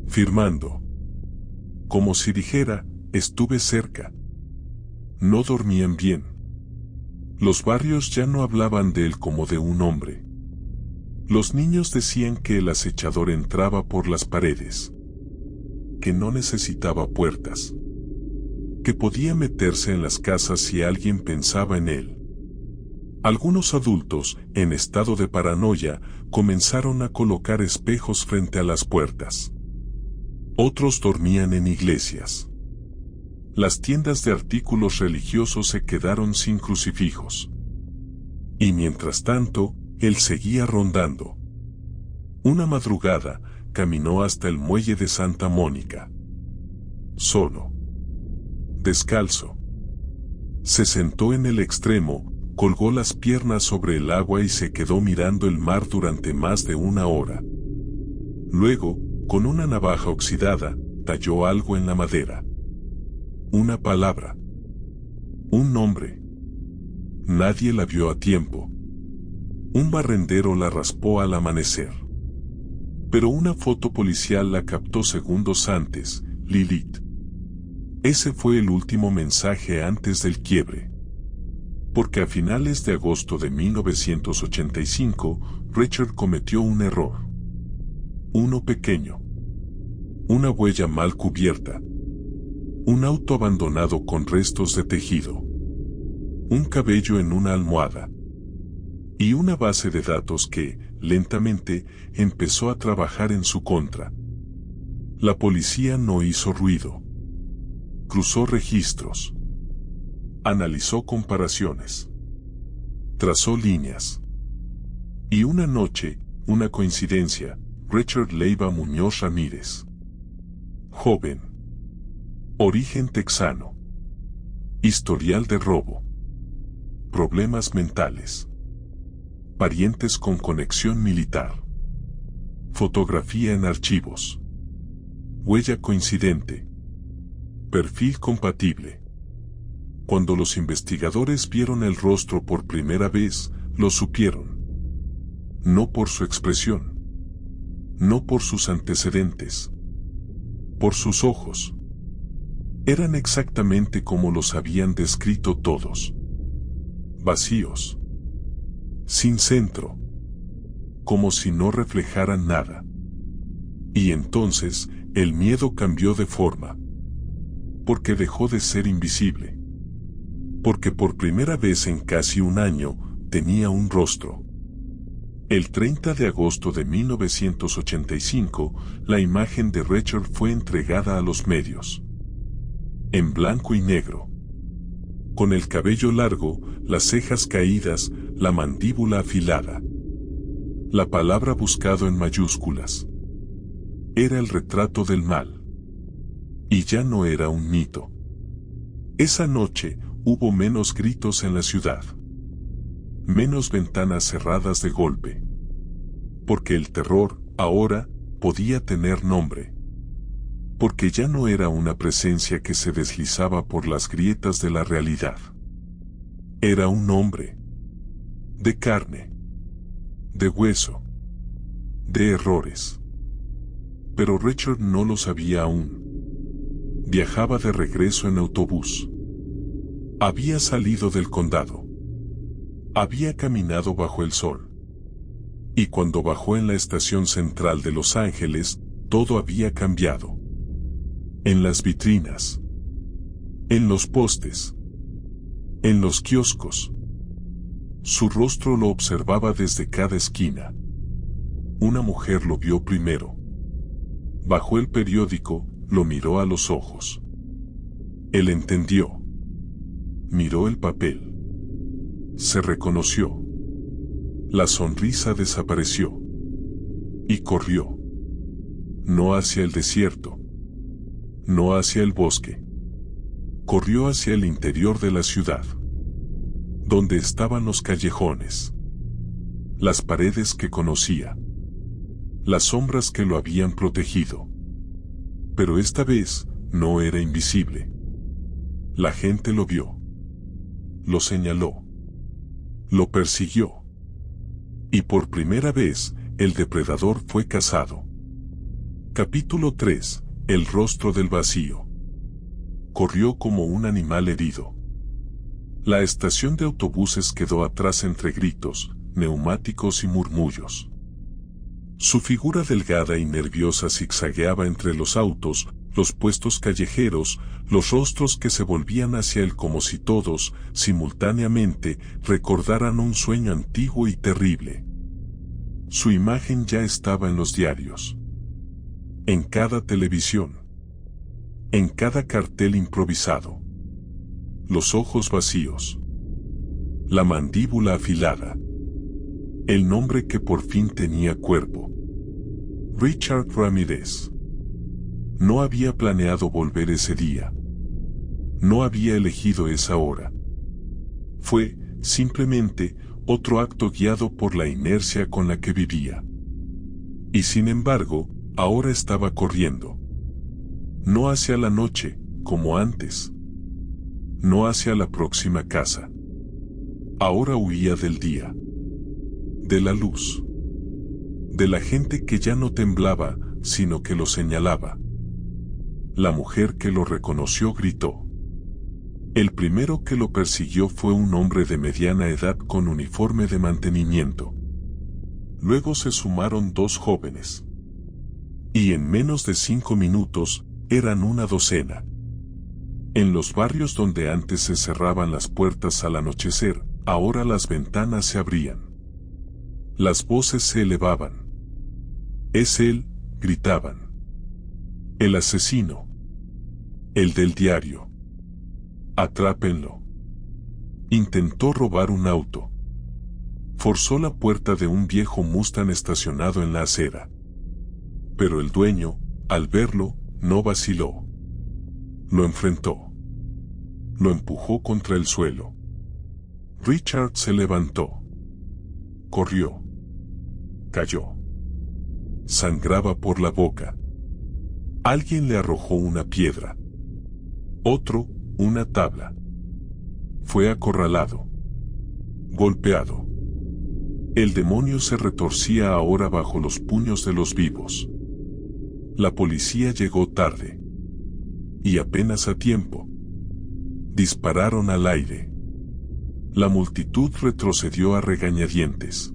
Firmando. Como si dijera, estuve cerca. No dormían bien. Los barrios ya no hablaban de él como de un hombre. Los niños decían que el acechador entraba por las paredes. Que no necesitaba puertas. Que podía meterse en las casas si alguien pensaba en él. Algunos adultos, en estado de paranoia, comenzaron a colocar espejos frente a las puertas. Otros dormían en iglesias. Las tiendas de artículos religiosos se quedaron sin crucifijos. Y mientras tanto, él seguía rondando. Una madrugada, caminó hasta el muelle de Santa Mónica. Solo. Descalzo. Se sentó en el extremo, colgó las piernas sobre el agua y se quedó mirando el mar durante más de una hora. Luego, con una navaja oxidada, talló algo en la madera. Una palabra. Un nombre. Nadie la vio a tiempo. Un barrendero la raspó al amanecer. Pero una foto policial la captó segundos antes, Lilith. Ese fue el último mensaje antes del quiebre. Porque a finales de agosto de 1985, Richard cometió un error. Uno pequeño. Una huella mal cubierta. Un auto abandonado con restos de tejido. Un cabello en una almohada. Y una base de datos que, lentamente, empezó a trabajar en su contra. La policía no hizo ruido. Cruzó registros. Analizó comparaciones. Trazó líneas. Y una noche, una coincidencia, Richard Leiva Muñoz Ramírez. Joven. Origen texano. Historial de robo. Problemas mentales. Parientes con conexión militar. Fotografía en archivos. Huella coincidente. Perfil compatible. Cuando los investigadores vieron el rostro por primera vez, lo supieron. No por su expresión. No por sus antecedentes. Por sus ojos. Eran exactamente como los habían descrito todos. Vacíos. Sin centro. Como si no reflejaran nada. Y entonces, el miedo cambió de forma. Porque dejó de ser invisible. Porque por primera vez en casi un año, tenía un rostro. El 30 de agosto de 1985, la imagen de Richard fue entregada a los medios. En blanco y negro. Con el cabello largo, las cejas caídas, la mandíbula afilada. La palabra buscado en mayúsculas. Era el retrato del mal. Y ya no era un mito. Esa noche, hubo menos gritos en la ciudad. Menos ventanas cerradas de golpe. Porque el terror, ahora, podía tener nombre. Porque ya no era una presencia que se deslizaba por las grietas de la realidad. Era un hombre. De carne. De hueso. De errores. Pero Richard no lo sabía aún. Viajaba de regreso en autobús. Había salido del condado. Había caminado bajo el sol. Y cuando bajó en la estación central de Los Ángeles, todo había cambiado. En las vitrinas. En los postes. En los kioscos. Su rostro lo observaba desde cada esquina. Una mujer lo vio primero. Bajó el periódico, lo miró a los ojos. Él entendió. Miró el papel. Se reconoció. La sonrisa desapareció. Y corrió. No hacia el desierto. No hacia el bosque. Corrió hacia el interior de la ciudad. Donde estaban los callejones. Las paredes que conocía. Las sombras que lo habían protegido. Pero esta vez no era invisible. La gente lo vio. Lo señaló. Lo persiguió. Y por primera vez, el depredador fue cazado. Capítulo 3. El rostro del vacío. Corrió como un animal herido. La estación de autobuses quedó atrás entre gritos, neumáticos y murmullos. Su figura delgada y nerviosa zigzagueaba entre los autos, los puestos callejeros, los rostros que se volvían hacia él como si todos, simultáneamente, recordaran un sueño antiguo y terrible. Su imagen ya estaba en los diarios. En cada televisión. En cada cartel improvisado. Los ojos vacíos. La mandíbula afilada. El nombre que por fin tenía cuerpo. Richard Ramírez. No había planeado volver ese día. No había elegido esa hora. Fue, simplemente, otro acto guiado por la inercia con la que vivía. Y sin embargo, ahora estaba corriendo. No hacia la noche, como antes. No hacia la próxima casa. Ahora huía del día. De la luz. De la gente que ya no temblaba, sino que lo señalaba. La mujer que lo reconoció gritó. El primero que lo persiguió fue un hombre de mediana edad con uniforme de mantenimiento. Luego se sumaron 2 jóvenes. Y en menos de 5 minutos, eran una docena. En los barrios donde antes se cerraban las puertas al anochecer, ahora las ventanas se abrían. Las voces se elevaban. «Es él», gritaban. «El asesino. El del diario. Atrápenlo». Intentó robar un auto. Forzó la puerta de un viejo Mustang estacionado en la acera. Pero el dueño, al verlo, no vaciló. Lo enfrentó. Lo empujó contra el suelo. Richard se levantó. Corrió. Cayó. Sangraba por la boca. Alguien le arrojó una piedra. Otro, una tabla. Fue acorralado. Golpeado. El demonio se retorcía ahora bajo los puños de los vivos. La policía llegó tarde. Y apenas a tiempo. Dispararon al aire. La multitud retrocedió a regañadientes.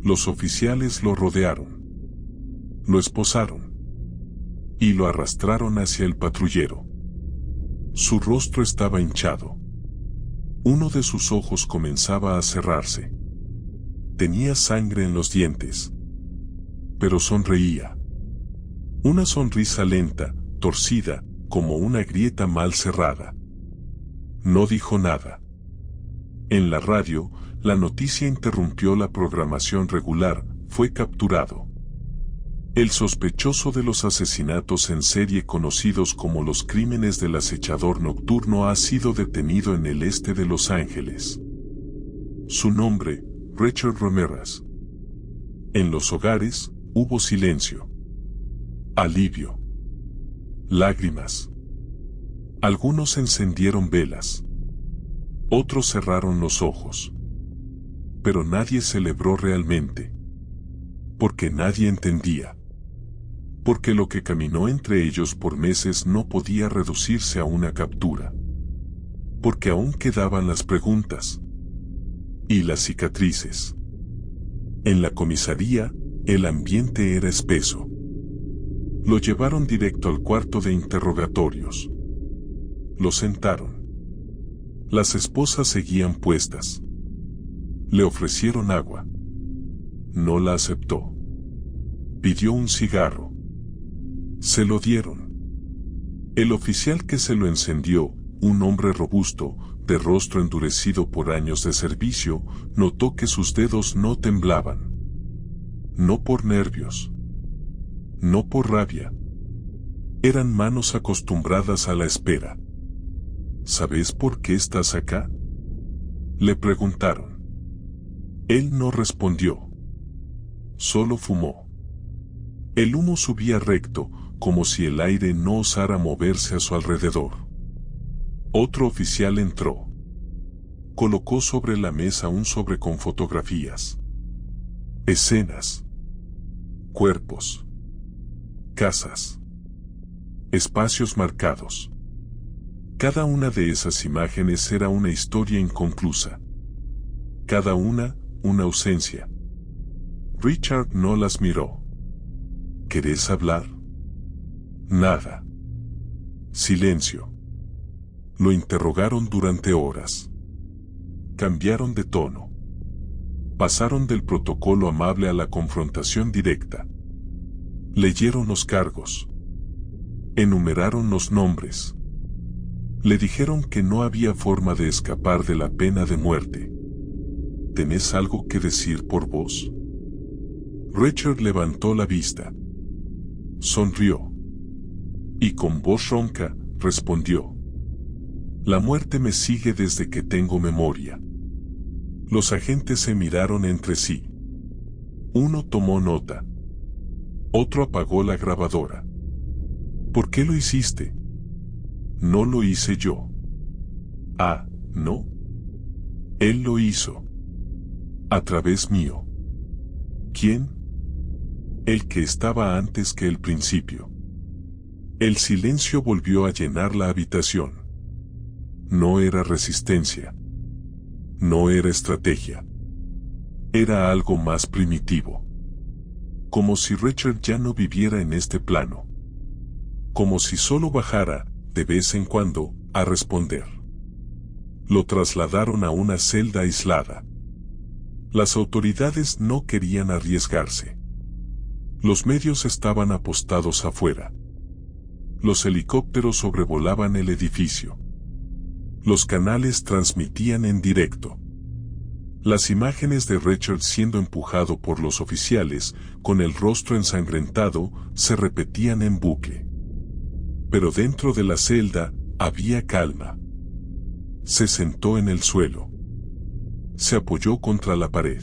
Los oficiales lo rodearon. Lo esposaron. Y lo arrastraron hacia el patrullero. Su rostro estaba hinchado. Uno de sus ojos comenzaba a cerrarse. Tenía sangre en los dientes. Pero sonreía. Una sonrisa lenta, torcida, como una grieta mal cerrada. No dijo nada. En la radio, la noticia interrumpió la programación regular, fue capturado. El sospechoso de los asesinatos en serie conocidos como los crímenes del acechador nocturno ha sido detenido en el este de Los Ángeles. Su nombre, Richard Ramírez. En los hogares, hubo silencio. Alivio. Lágrimas. Algunos encendieron velas. Otros cerraron los ojos. Pero nadie celebró realmente. Porque nadie entendía. Porque lo que caminó entre ellos por meses no podía reducirse a una captura. Porque aún quedaban las preguntas. Y las cicatrices. En la comisaría, el ambiente era espeso. Lo llevaron directo al cuarto de interrogatorios. Lo sentaron. Las esposas seguían puestas. Le ofrecieron agua. No la aceptó. Pidió un cigarro. Se lo dieron. El oficial que se lo encendió, un hombre robusto, de rostro endurecido por años de servicio, notó que sus dedos no temblaban. No por nervios. No por rabia. Eran manos acostumbradas a la espera. ¿Sabes por qué estás acá?, le preguntaron. Él no respondió. Solo fumó. El humo subía recto, como si el aire no osara moverse a su alrededor. Otro oficial entró. Colocó sobre la mesa un sobre con fotografías. Escenas. Cuerpos. Casas. Espacios marcados. Cada una de esas imágenes era una historia inconclusa. Cada una ausencia. Richard no las miró. ¿Querés hablar? Nada. Silencio. Lo interrogaron durante horas. Cambiaron de tono. Pasaron del protocolo amable a la confrontación directa. Leyeron los cargos. Enumeraron los nombres. Le dijeron que no había forma de escapar de la pena de muerte. ¿Tenés algo que decir por vos? Richard levantó la vista. Sonrió. Y con voz ronca, respondió. La muerte me sigue desde que tengo memoria. Los agentes se miraron entre sí. Uno tomó nota. Otro apagó la grabadora. ¿Por qué lo hiciste? No lo hice yo. Ah, ¿no? Él lo hizo. A través mío. ¿Quién? El que estaba antes que el principio. El silencio volvió a llenar la habitación. No era resistencia. No era estrategia. Era algo más primitivo. Como si Richard ya no viviera en este plano. Como si solo bajara, de vez en cuando, a responder. Lo trasladaron a una celda aislada. Las autoridades no querían arriesgarse. Los medios estaban apostados afuera. Los helicópteros sobrevolaban el edificio. Los canales transmitían en directo. Las imágenes de Richard siendo empujado por los oficiales, con el rostro ensangrentado, se repetían en bucle. Pero dentro de la celda, había calma. Se sentó en el suelo. Se apoyó contra la pared.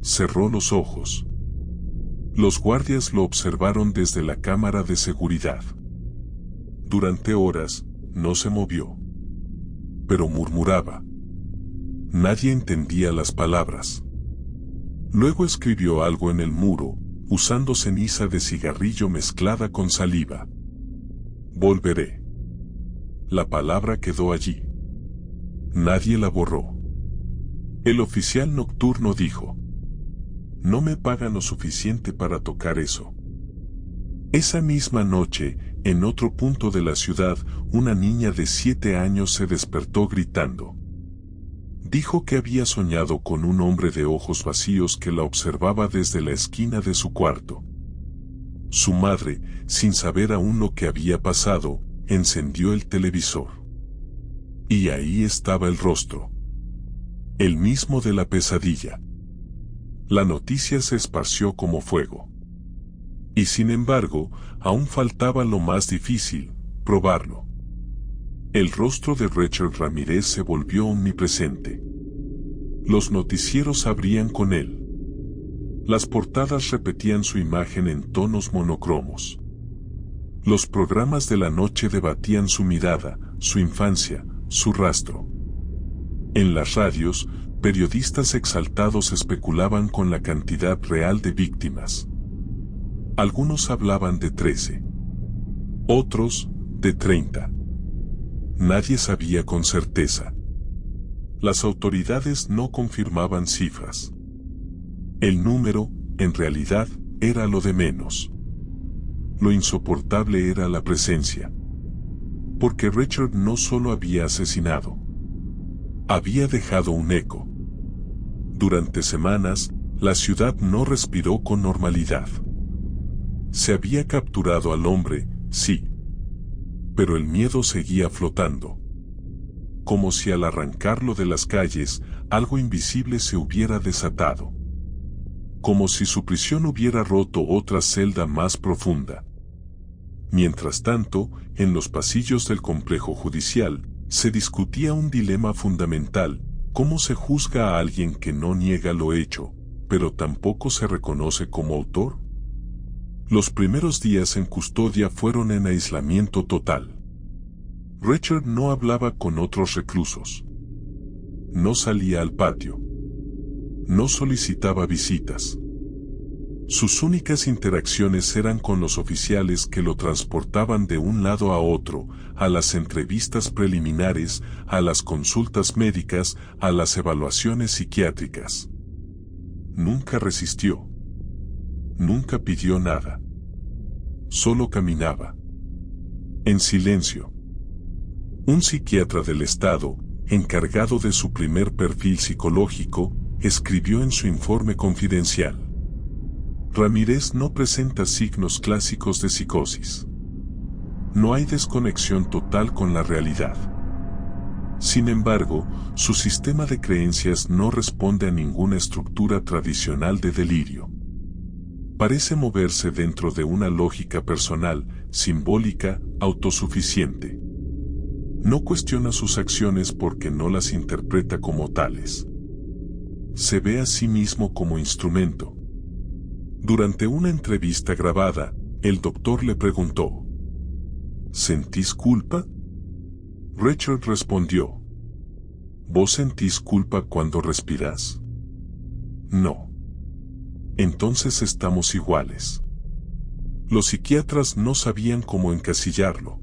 Cerró los ojos. Los guardias lo observaron desde la cámara de seguridad. Durante horas, no se movió. Pero murmuraba. Nadie entendía las palabras. Luego escribió algo en el muro, usando ceniza de cigarrillo mezclada con saliva. Volveré. La palabra quedó allí. Nadie la borró. El oficial nocturno dijo: no me pagan lo suficiente para tocar eso. Esa misma noche, en otro punto de la ciudad, una niña de 7 años se despertó gritando. Dijo que había soñado con un hombre de ojos vacíos que la observaba desde la esquina de su cuarto. Su madre, sin saber aún lo que había pasado, encendió el televisor. Y ahí estaba el rostro. El mismo de la pesadilla. La noticia se esparció como fuego. Y sin embargo, aún faltaba lo más difícil, probarlo. El rostro de Richard Ramírez se volvió omnipresente. Los noticieros abrían con él. Las portadas repetían su imagen en tonos monocromos. Los programas de la noche debatían su mirada, su infancia, su rastro. En las radios, periodistas exaltados especulaban con la cantidad real de víctimas. Algunos hablaban de 13. Otros, de 30. Nadie sabía con certeza. Las autoridades no confirmaban cifras. El número, en realidad, era lo de menos. Lo insoportable era la presencia. Porque Richard no solo había asesinado. Había dejado un eco. Durante semanas, la ciudad no respiró con normalidad. Se había capturado al hombre, sí. pero el miedo seguía flotando. Como si al arrancarlo de las calles, algo invisible se hubiera desatado. Como si su prisión hubiera roto otra celda más profunda. Mientras tanto, en los pasillos del complejo judicial, se discutía un dilema fundamental: ¿cómo se juzga a alguien que no niega lo hecho, pero tampoco se reconoce como autor? Los primeros días en custodia fueron en aislamiento total. Richard no hablaba con otros reclusos. No salía al patio. No solicitaba visitas. Sus únicas interacciones eran con los oficiales que lo transportaban de un lado a otro, a las entrevistas preliminares, a las consultas médicas, a las evaluaciones psiquiátricas. Nunca resistió. Nunca pidió nada. Solo caminaba. En silencio. Un psiquiatra del Estado, encargado de su primer perfil psicológico, escribió en su informe confidencial: Ramírez no presenta signos clásicos de psicosis. No hay desconexión total con la realidad. Sin embargo, su sistema de creencias no responde a ninguna estructura tradicional de delirio. Parece moverse dentro de una lógica personal, simbólica, autosuficiente. No cuestiona sus acciones porque no las interpreta como tales. Se ve a sí mismo como instrumento. Durante una entrevista grabada, el doctor le preguntó: ¿sentís culpa? Richard respondió: ¿vos sentís culpa cuando respirás? No. Entonces estamos iguales. Los psiquiatras no sabían cómo encasillarlo.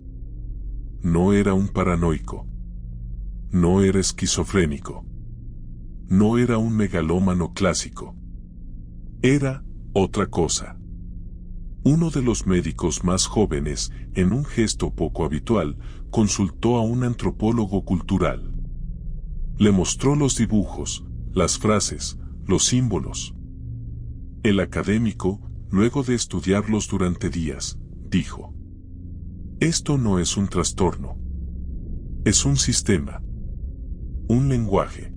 No era un paranoico. No era esquizofrénico. No era un megalómano clásico. Era otra cosa. Uno de los médicos más jóvenes, en un gesto poco habitual, consultó a un antropólogo cultural. Le mostró los dibujos, las frases, los símbolos. El académico, luego de estudiarlos durante días, dijo: esto no es un trastorno. Es un sistema. Un lenguaje.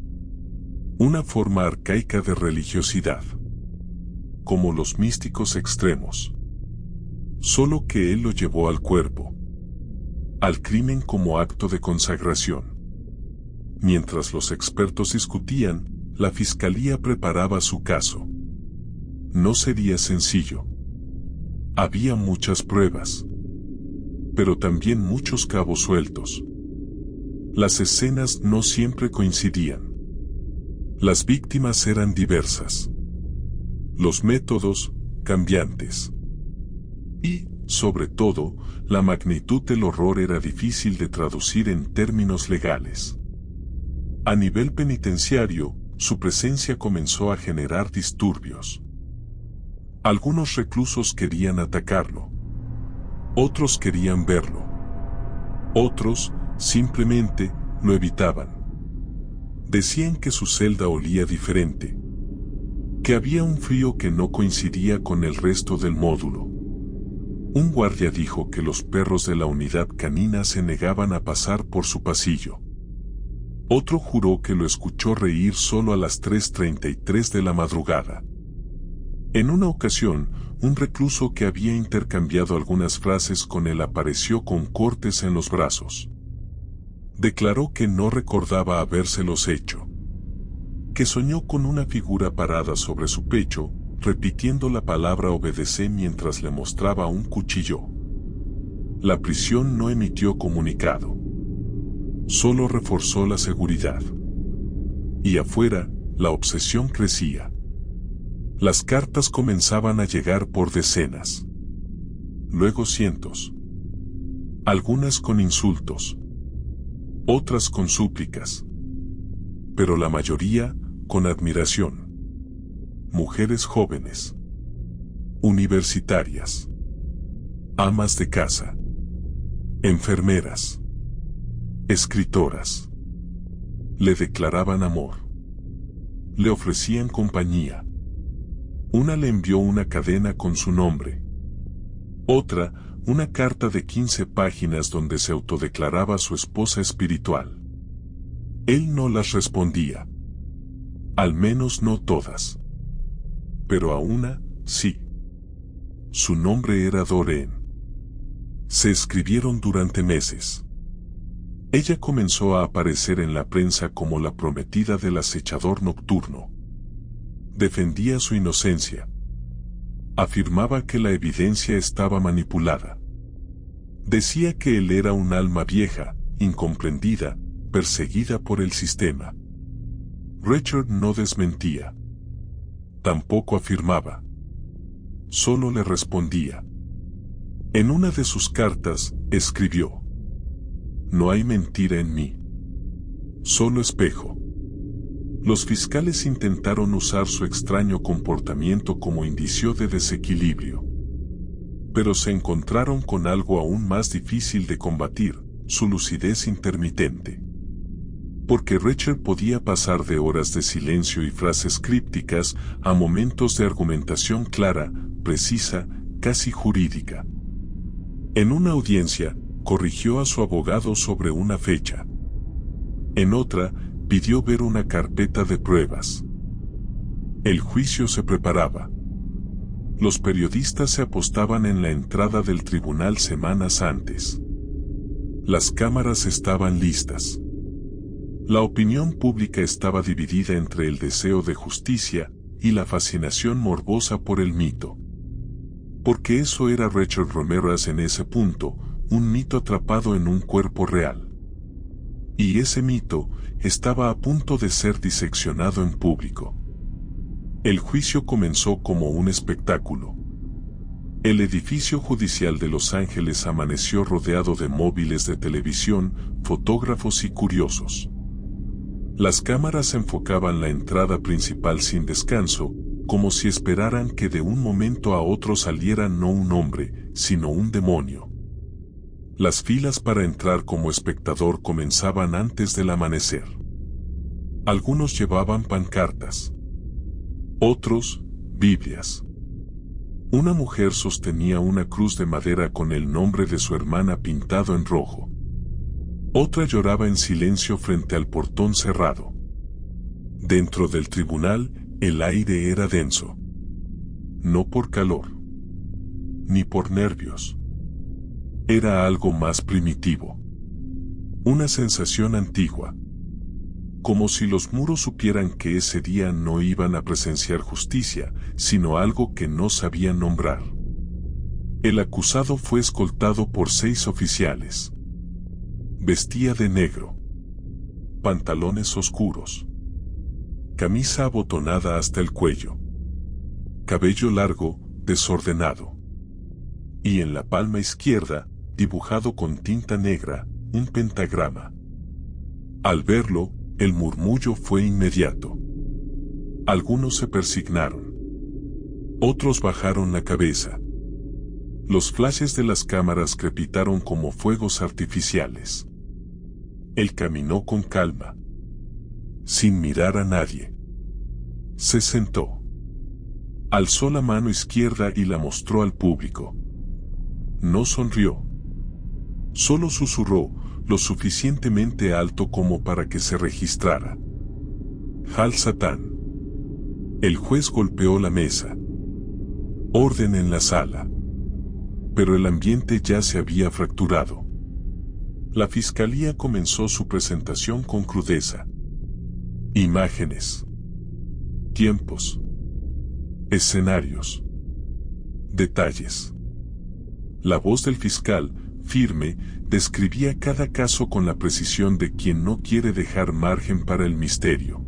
Una forma arcaica de religiosidad. Como los místicos extremos. Solo que él lo llevó al cuerpo. Al crimen como acto de consagración. Mientras los expertos discutían, la fiscalía preparaba su caso. No sería sencillo. Había muchas pruebas. Pero también muchos cabos sueltos. Las escenas no siempre coincidían. Las víctimas eran diversas. Los métodos, cambiantes. Y, sobre todo, la magnitud del horror era difícil de traducir en términos legales. A nivel penitenciario, su presencia comenzó a generar disturbios. Algunos reclusos querían atacarlo. Otros querían verlo. Otros, simplemente, lo evitaban. Decían que su celda olía diferente. Que había un frío que no coincidía con el resto del módulo. Un guardia dijo que los perros de la unidad canina se negaban a pasar por su pasillo. Otro juró que lo escuchó reír solo a las 3:33 de la madrugada. En una ocasión, un recluso que había intercambiado algunas frases con él apareció con cortes en los brazos. Declaró que no recordaba habérselos hecho. Que soñó con una figura parada sobre su pecho, repitiendo la palabra obedece mientras le mostraba un cuchillo. La prisión no emitió comunicado. Solo reforzó la seguridad. Y afuera, la obsesión crecía. Las cartas comenzaban a llegar por decenas. Luego cientos. Algunas con insultos. Otras con súplicas. Pero la mayoría, con admiración. Mujeres jóvenes. Universitarias. Amas de casa. Enfermeras. Escritoras. Le declaraban amor. Le ofrecían compañía. Una le envió una cadena con su nombre. Otra, una carta de 15 páginas donde se autodeclaraba su esposa espiritual. Él no las respondía. Al menos no todas. Pero a una, sí. Su nombre era Doreen. Se escribieron durante meses. Ella comenzó a aparecer en la prensa como la prometida del acechador nocturno. Defendía su inocencia. Afirmaba que la evidencia estaba manipulada. Decía que él era un alma vieja, incomprendida, perseguida por el sistema. Richard no desmentía. Tampoco afirmaba. Solo le respondía. En una de sus cartas, escribió: "No hay mentira en mí. Solo espejo". Los fiscales intentaron usar su extraño comportamiento como indicio de desequilibrio. Pero se encontraron con algo aún más difícil de combatir: su lucidez intermitente. Porque Richard podía pasar de horas de silencio y frases crípticas a momentos de argumentación clara, precisa, casi jurídica. En una audiencia, corrigió a su abogado sobre una fecha. En otra, pidió ver una carpeta de pruebas. El juicio se preparaba. Los periodistas se apostaban en la entrada del tribunal semanas antes. Las cámaras estaban listas. La opinión pública estaba dividida entre el deseo de justicia y la fascinación morbosa por el mito. Porque eso era Richard Ramirez en ese punto, un mito atrapado en un cuerpo real. Y ese mito estaba a punto de ser diseccionado en público. El juicio comenzó como un espectáculo. El edificio judicial de Los Ángeles amaneció rodeado de móviles de televisión, fotógrafos y curiosos. Las cámaras enfocaban la entrada principal sin descanso, como si esperaran que de un momento a otro saliera no un hombre, sino un demonio. Las filas para entrar como espectador comenzaban antes del amanecer. Algunos llevaban pancartas. Otros, Biblias. Una mujer sostenía una cruz de madera con el nombre de su hermana pintado en rojo. Otra lloraba en silencio frente al portón cerrado. Dentro del tribunal, el aire era denso. No por calor, ni por nervios. Era algo más primitivo. Una sensación antigua. Como si los muros supieran que ese día no iban a presenciar justicia, sino algo que no sabían nombrar. El acusado fue escoltado por 6 oficiales. Vestía de negro. Pantalones oscuros. Camisa abotonada hasta el cuello. Cabello largo, desordenado. Y en la palma izquierda, dibujado con tinta negra, un pentagrama. Al verlo, el murmullo fue inmediato. Algunos se persignaron. Otros bajaron la cabeza. Los flashes de las cámaras crepitaron como fuegos artificiales. Él caminó con calma, sin mirar a nadie. Se sentó. Alzó la mano izquierda y la mostró al público. No sonrió. Solo susurró, lo suficientemente alto como para que se registrara: Hal Satán. El juez golpeó la mesa. Orden en la sala. Pero el ambiente ya se había fracturado. La fiscalía comenzó su presentación con crudeza. Imágenes. Tiempos. Escenarios. Detalles. La voz del fiscal, firme, describía cada caso con la precisión de quien no quiere dejar margen para el misterio.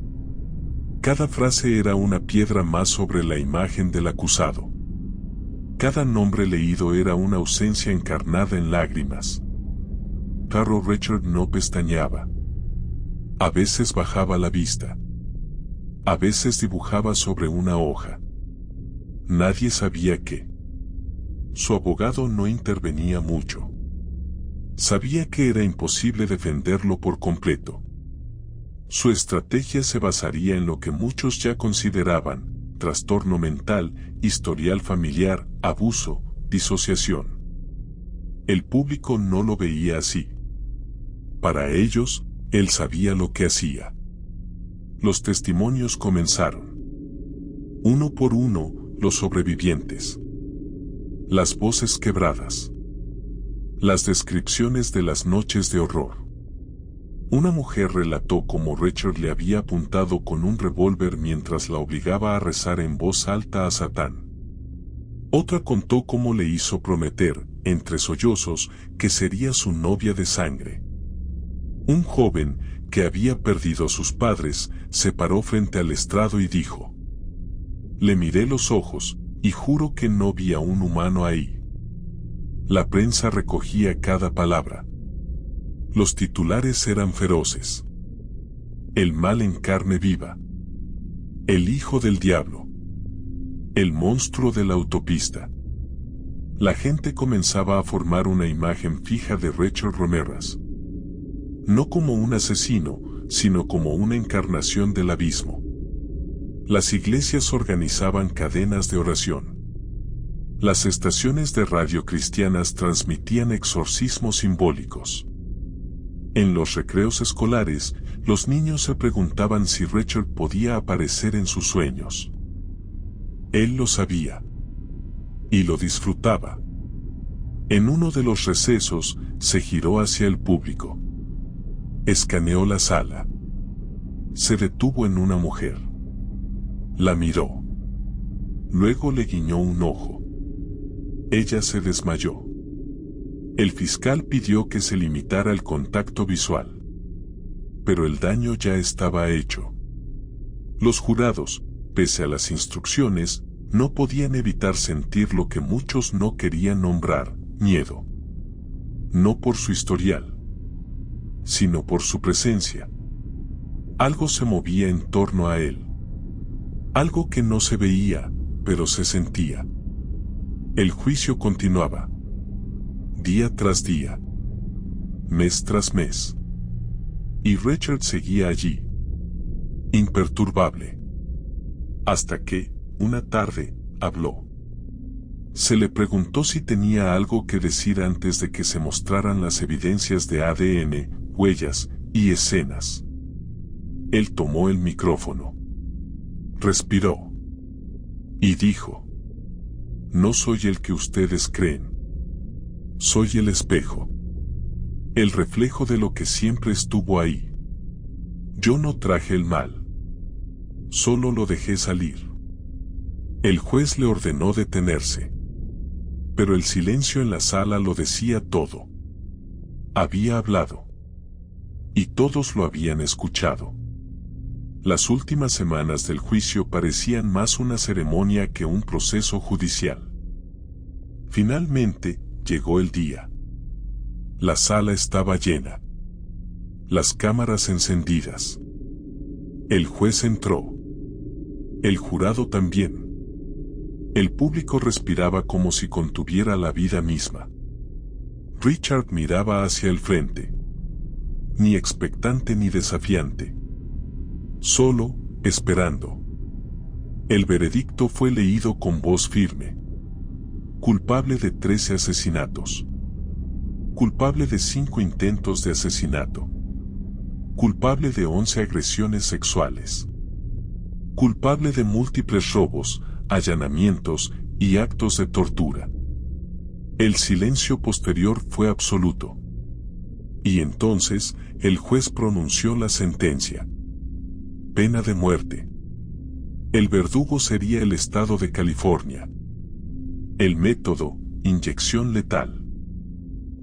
Cada frase era una piedra más sobre la imagen del acusado. Cada nombre leído era una ausencia encarnada en lágrimas. Pero Richard no pestañeaba. A veces bajaba la vista. A veces dibujaba sobre una hoja. Nadie sabía qué. Su abogado no intervenía mucho. Sabía que era imposible defenderlo por completo. Su estrategia se basaría en lo que muchos ya consideraban: trastorno mental, historial familiar, abuso, disociación. El público no lo veía así. Para ellos, él sabía lo que hacía. Los testimonios comenzaron. Uno por uno, los sobrevivientes. Las voces quebradas. Las descripciones de las noches de horror. Una mujer relató cómo Richard le había apuntado con un revólver mientras la obligaba a rezar en voz alta a Satán. Otra contó cómo le hizo prometer, entre sollozos, que sería su novia de sangre. Un joven, que había perdido a sus padres, se paró frente al estrado y dijo: «Le miré los ojos, y juro que no vi a un humano ahí». La prensa recogía cada palabra. Los titulares eran feroces. El mal en carne viva. El hijo del diablo. El monstruo de la autopista. La gente comenzaba a formar una imagen fija de Richard Ramirez. No como un asesino, sino como una encarnación del abismo. Las iglesias organizaban cadenas de oración. Las estaciones de radio cristianas transmitían exorcismos simbólicos. En los recreos escolares, los niños se preguntaban si Richard podía aparecer en sus sueños. Él lo sabía. Y lo disfrutaba. En uno de los recesos, se giró hacia el público. Escaneó la sala. Se detuvo en una mujer. La miró. Luego le guiñó un ojo. Ella se desmayó. El fiscal pidió que se limitara el contacto visual. Pero el daño ya estaba hecho. Los jurados, pese a las instrucciones, no podían evitar sentir lo que muchos no querían nombrar: miedo. No por su historial, sino por su presencia. Algo se movía en torno a él. Algo que no se veía, pero se sentía. El juicio continuaba. Día tras día. Mes tras mes. Y Richard seguía allí. Imperturbable. Hasta que, una tarde, habló. Se le preguntó si tenía algo que decir antes de que se mostraran las evidencias de ADN, huellas y escenas. Él tomó el micrófono. Respiró. Y dijo: «No soy el que ustedes creen. Soy el espejo. El reflejo de lo que siempre estuvo ahí. Yo no traje el mal. Solo lo dejé salir». El juez le ordenó detenerse. Pero el silencio en la sala lo decía todo. Había hablado. Y todos lo habían escuchado. Las últimas semanas del juicio parecían más una ceremonia que un proceso judicial. Finalmente, llegó el día. La sala estaba llena. Las cámaras encendidas. El juez entró. El jurado también. El público respiraba como si contuviera la vida misma. Richard miraba hacia el frente. Ni expectante ni desafiante. Solo, esperando. El veredicto fue leído con voz firme. Culpable de 13 asesinatos. Culpable de 5 intentos de asesinato. Culpable de 11 agresiones sexuales. Culpable de múltiples robos, allanamientos y actos de tortura. El silencio posterior fue absoluto. Y entonces, el juez pronunció la sentencia. Pena de muerte. El verdugo sería el estado de California. El método, inyección letal.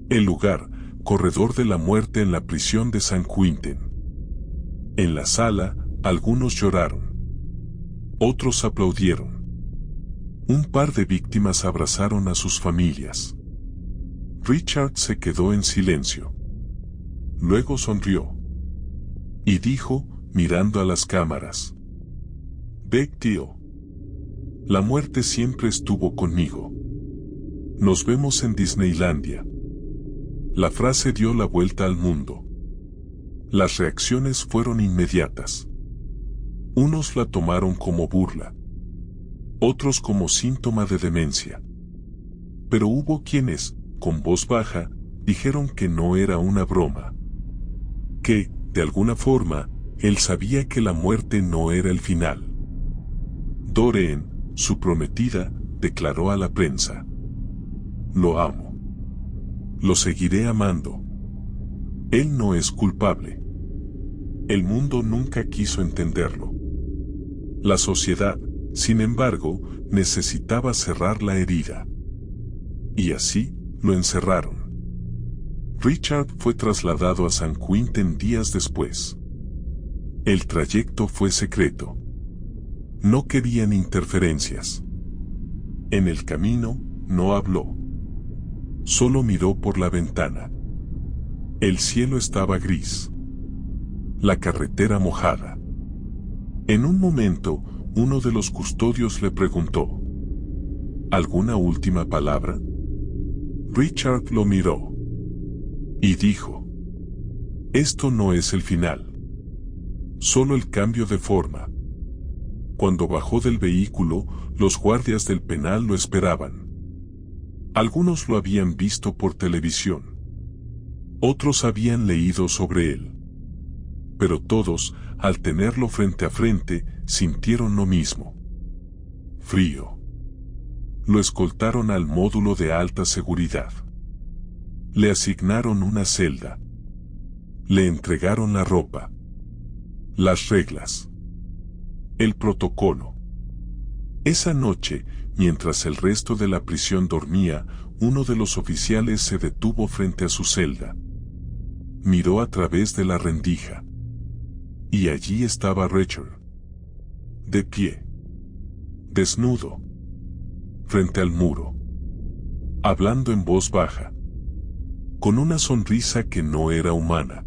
El lugar, corredor de la muerte en la prisión de San Quentin. En la sala, algunos lloraron. Otros aplaudieron. Un par de víctimas abrazaron a sus familias. Richard se quedó en silencio. Luego sonrió. Y dijo, mirando a las cámaras: «Big deal. La muerte siempre estuvo conmigo. Nos vemos en Disneylandia». La frase dio la vuelta al mundo. Las reacciones fueron inmediatas. Unos la tomaron como burla. Otros como síntoma de demencia. Pero hubo quienes, con voz baja, dijeron que no era una broma. Que, de alguna forma, él sabía que la muerte no era el final. Doreen, su prometida, declaró a la prensa: "Lo amo. Lo seguiré amando. Él no es culpable. El mundo nunca quiso entenderlo. La sociedad, sin embargo, necesitaba cerrar la herida. Y así, lo encerraron". Richard fue trasladado a San Quentin días después. El trayecto fue secreto. No querían interferencias. En el camino, no habló. Solo miró por la ventana. El cielo estaba gris. La carretera mojada. En un momento, uno de los custodios le preguntó: ¿alguna última palabra? Richard lo miró y dijo: esto no es el final. Solo el cambio de forma. Cuando bajó del vehículo, los guardias del penal lo esperaban. Algunos lo habían visto por televisión. Otros habían leído sobre él. Pero todos, al tenerlo frente a frente, sintieron lo mismo. Frío. Lo escoltaron al módulo de alta seguridad. Le asignaron una celda. Le entregaron la ropa. Las reglas. El protocolo. Esa noche, mientras el resto de la prisión dormía, uno de los oficiales se detuvo frente a su celda. Miró a través de la rendija. Y allí estaba Richard. De pie. Desnudo. Frente al muro. Hablando en voz baja. Con una sonrisa que no era humana.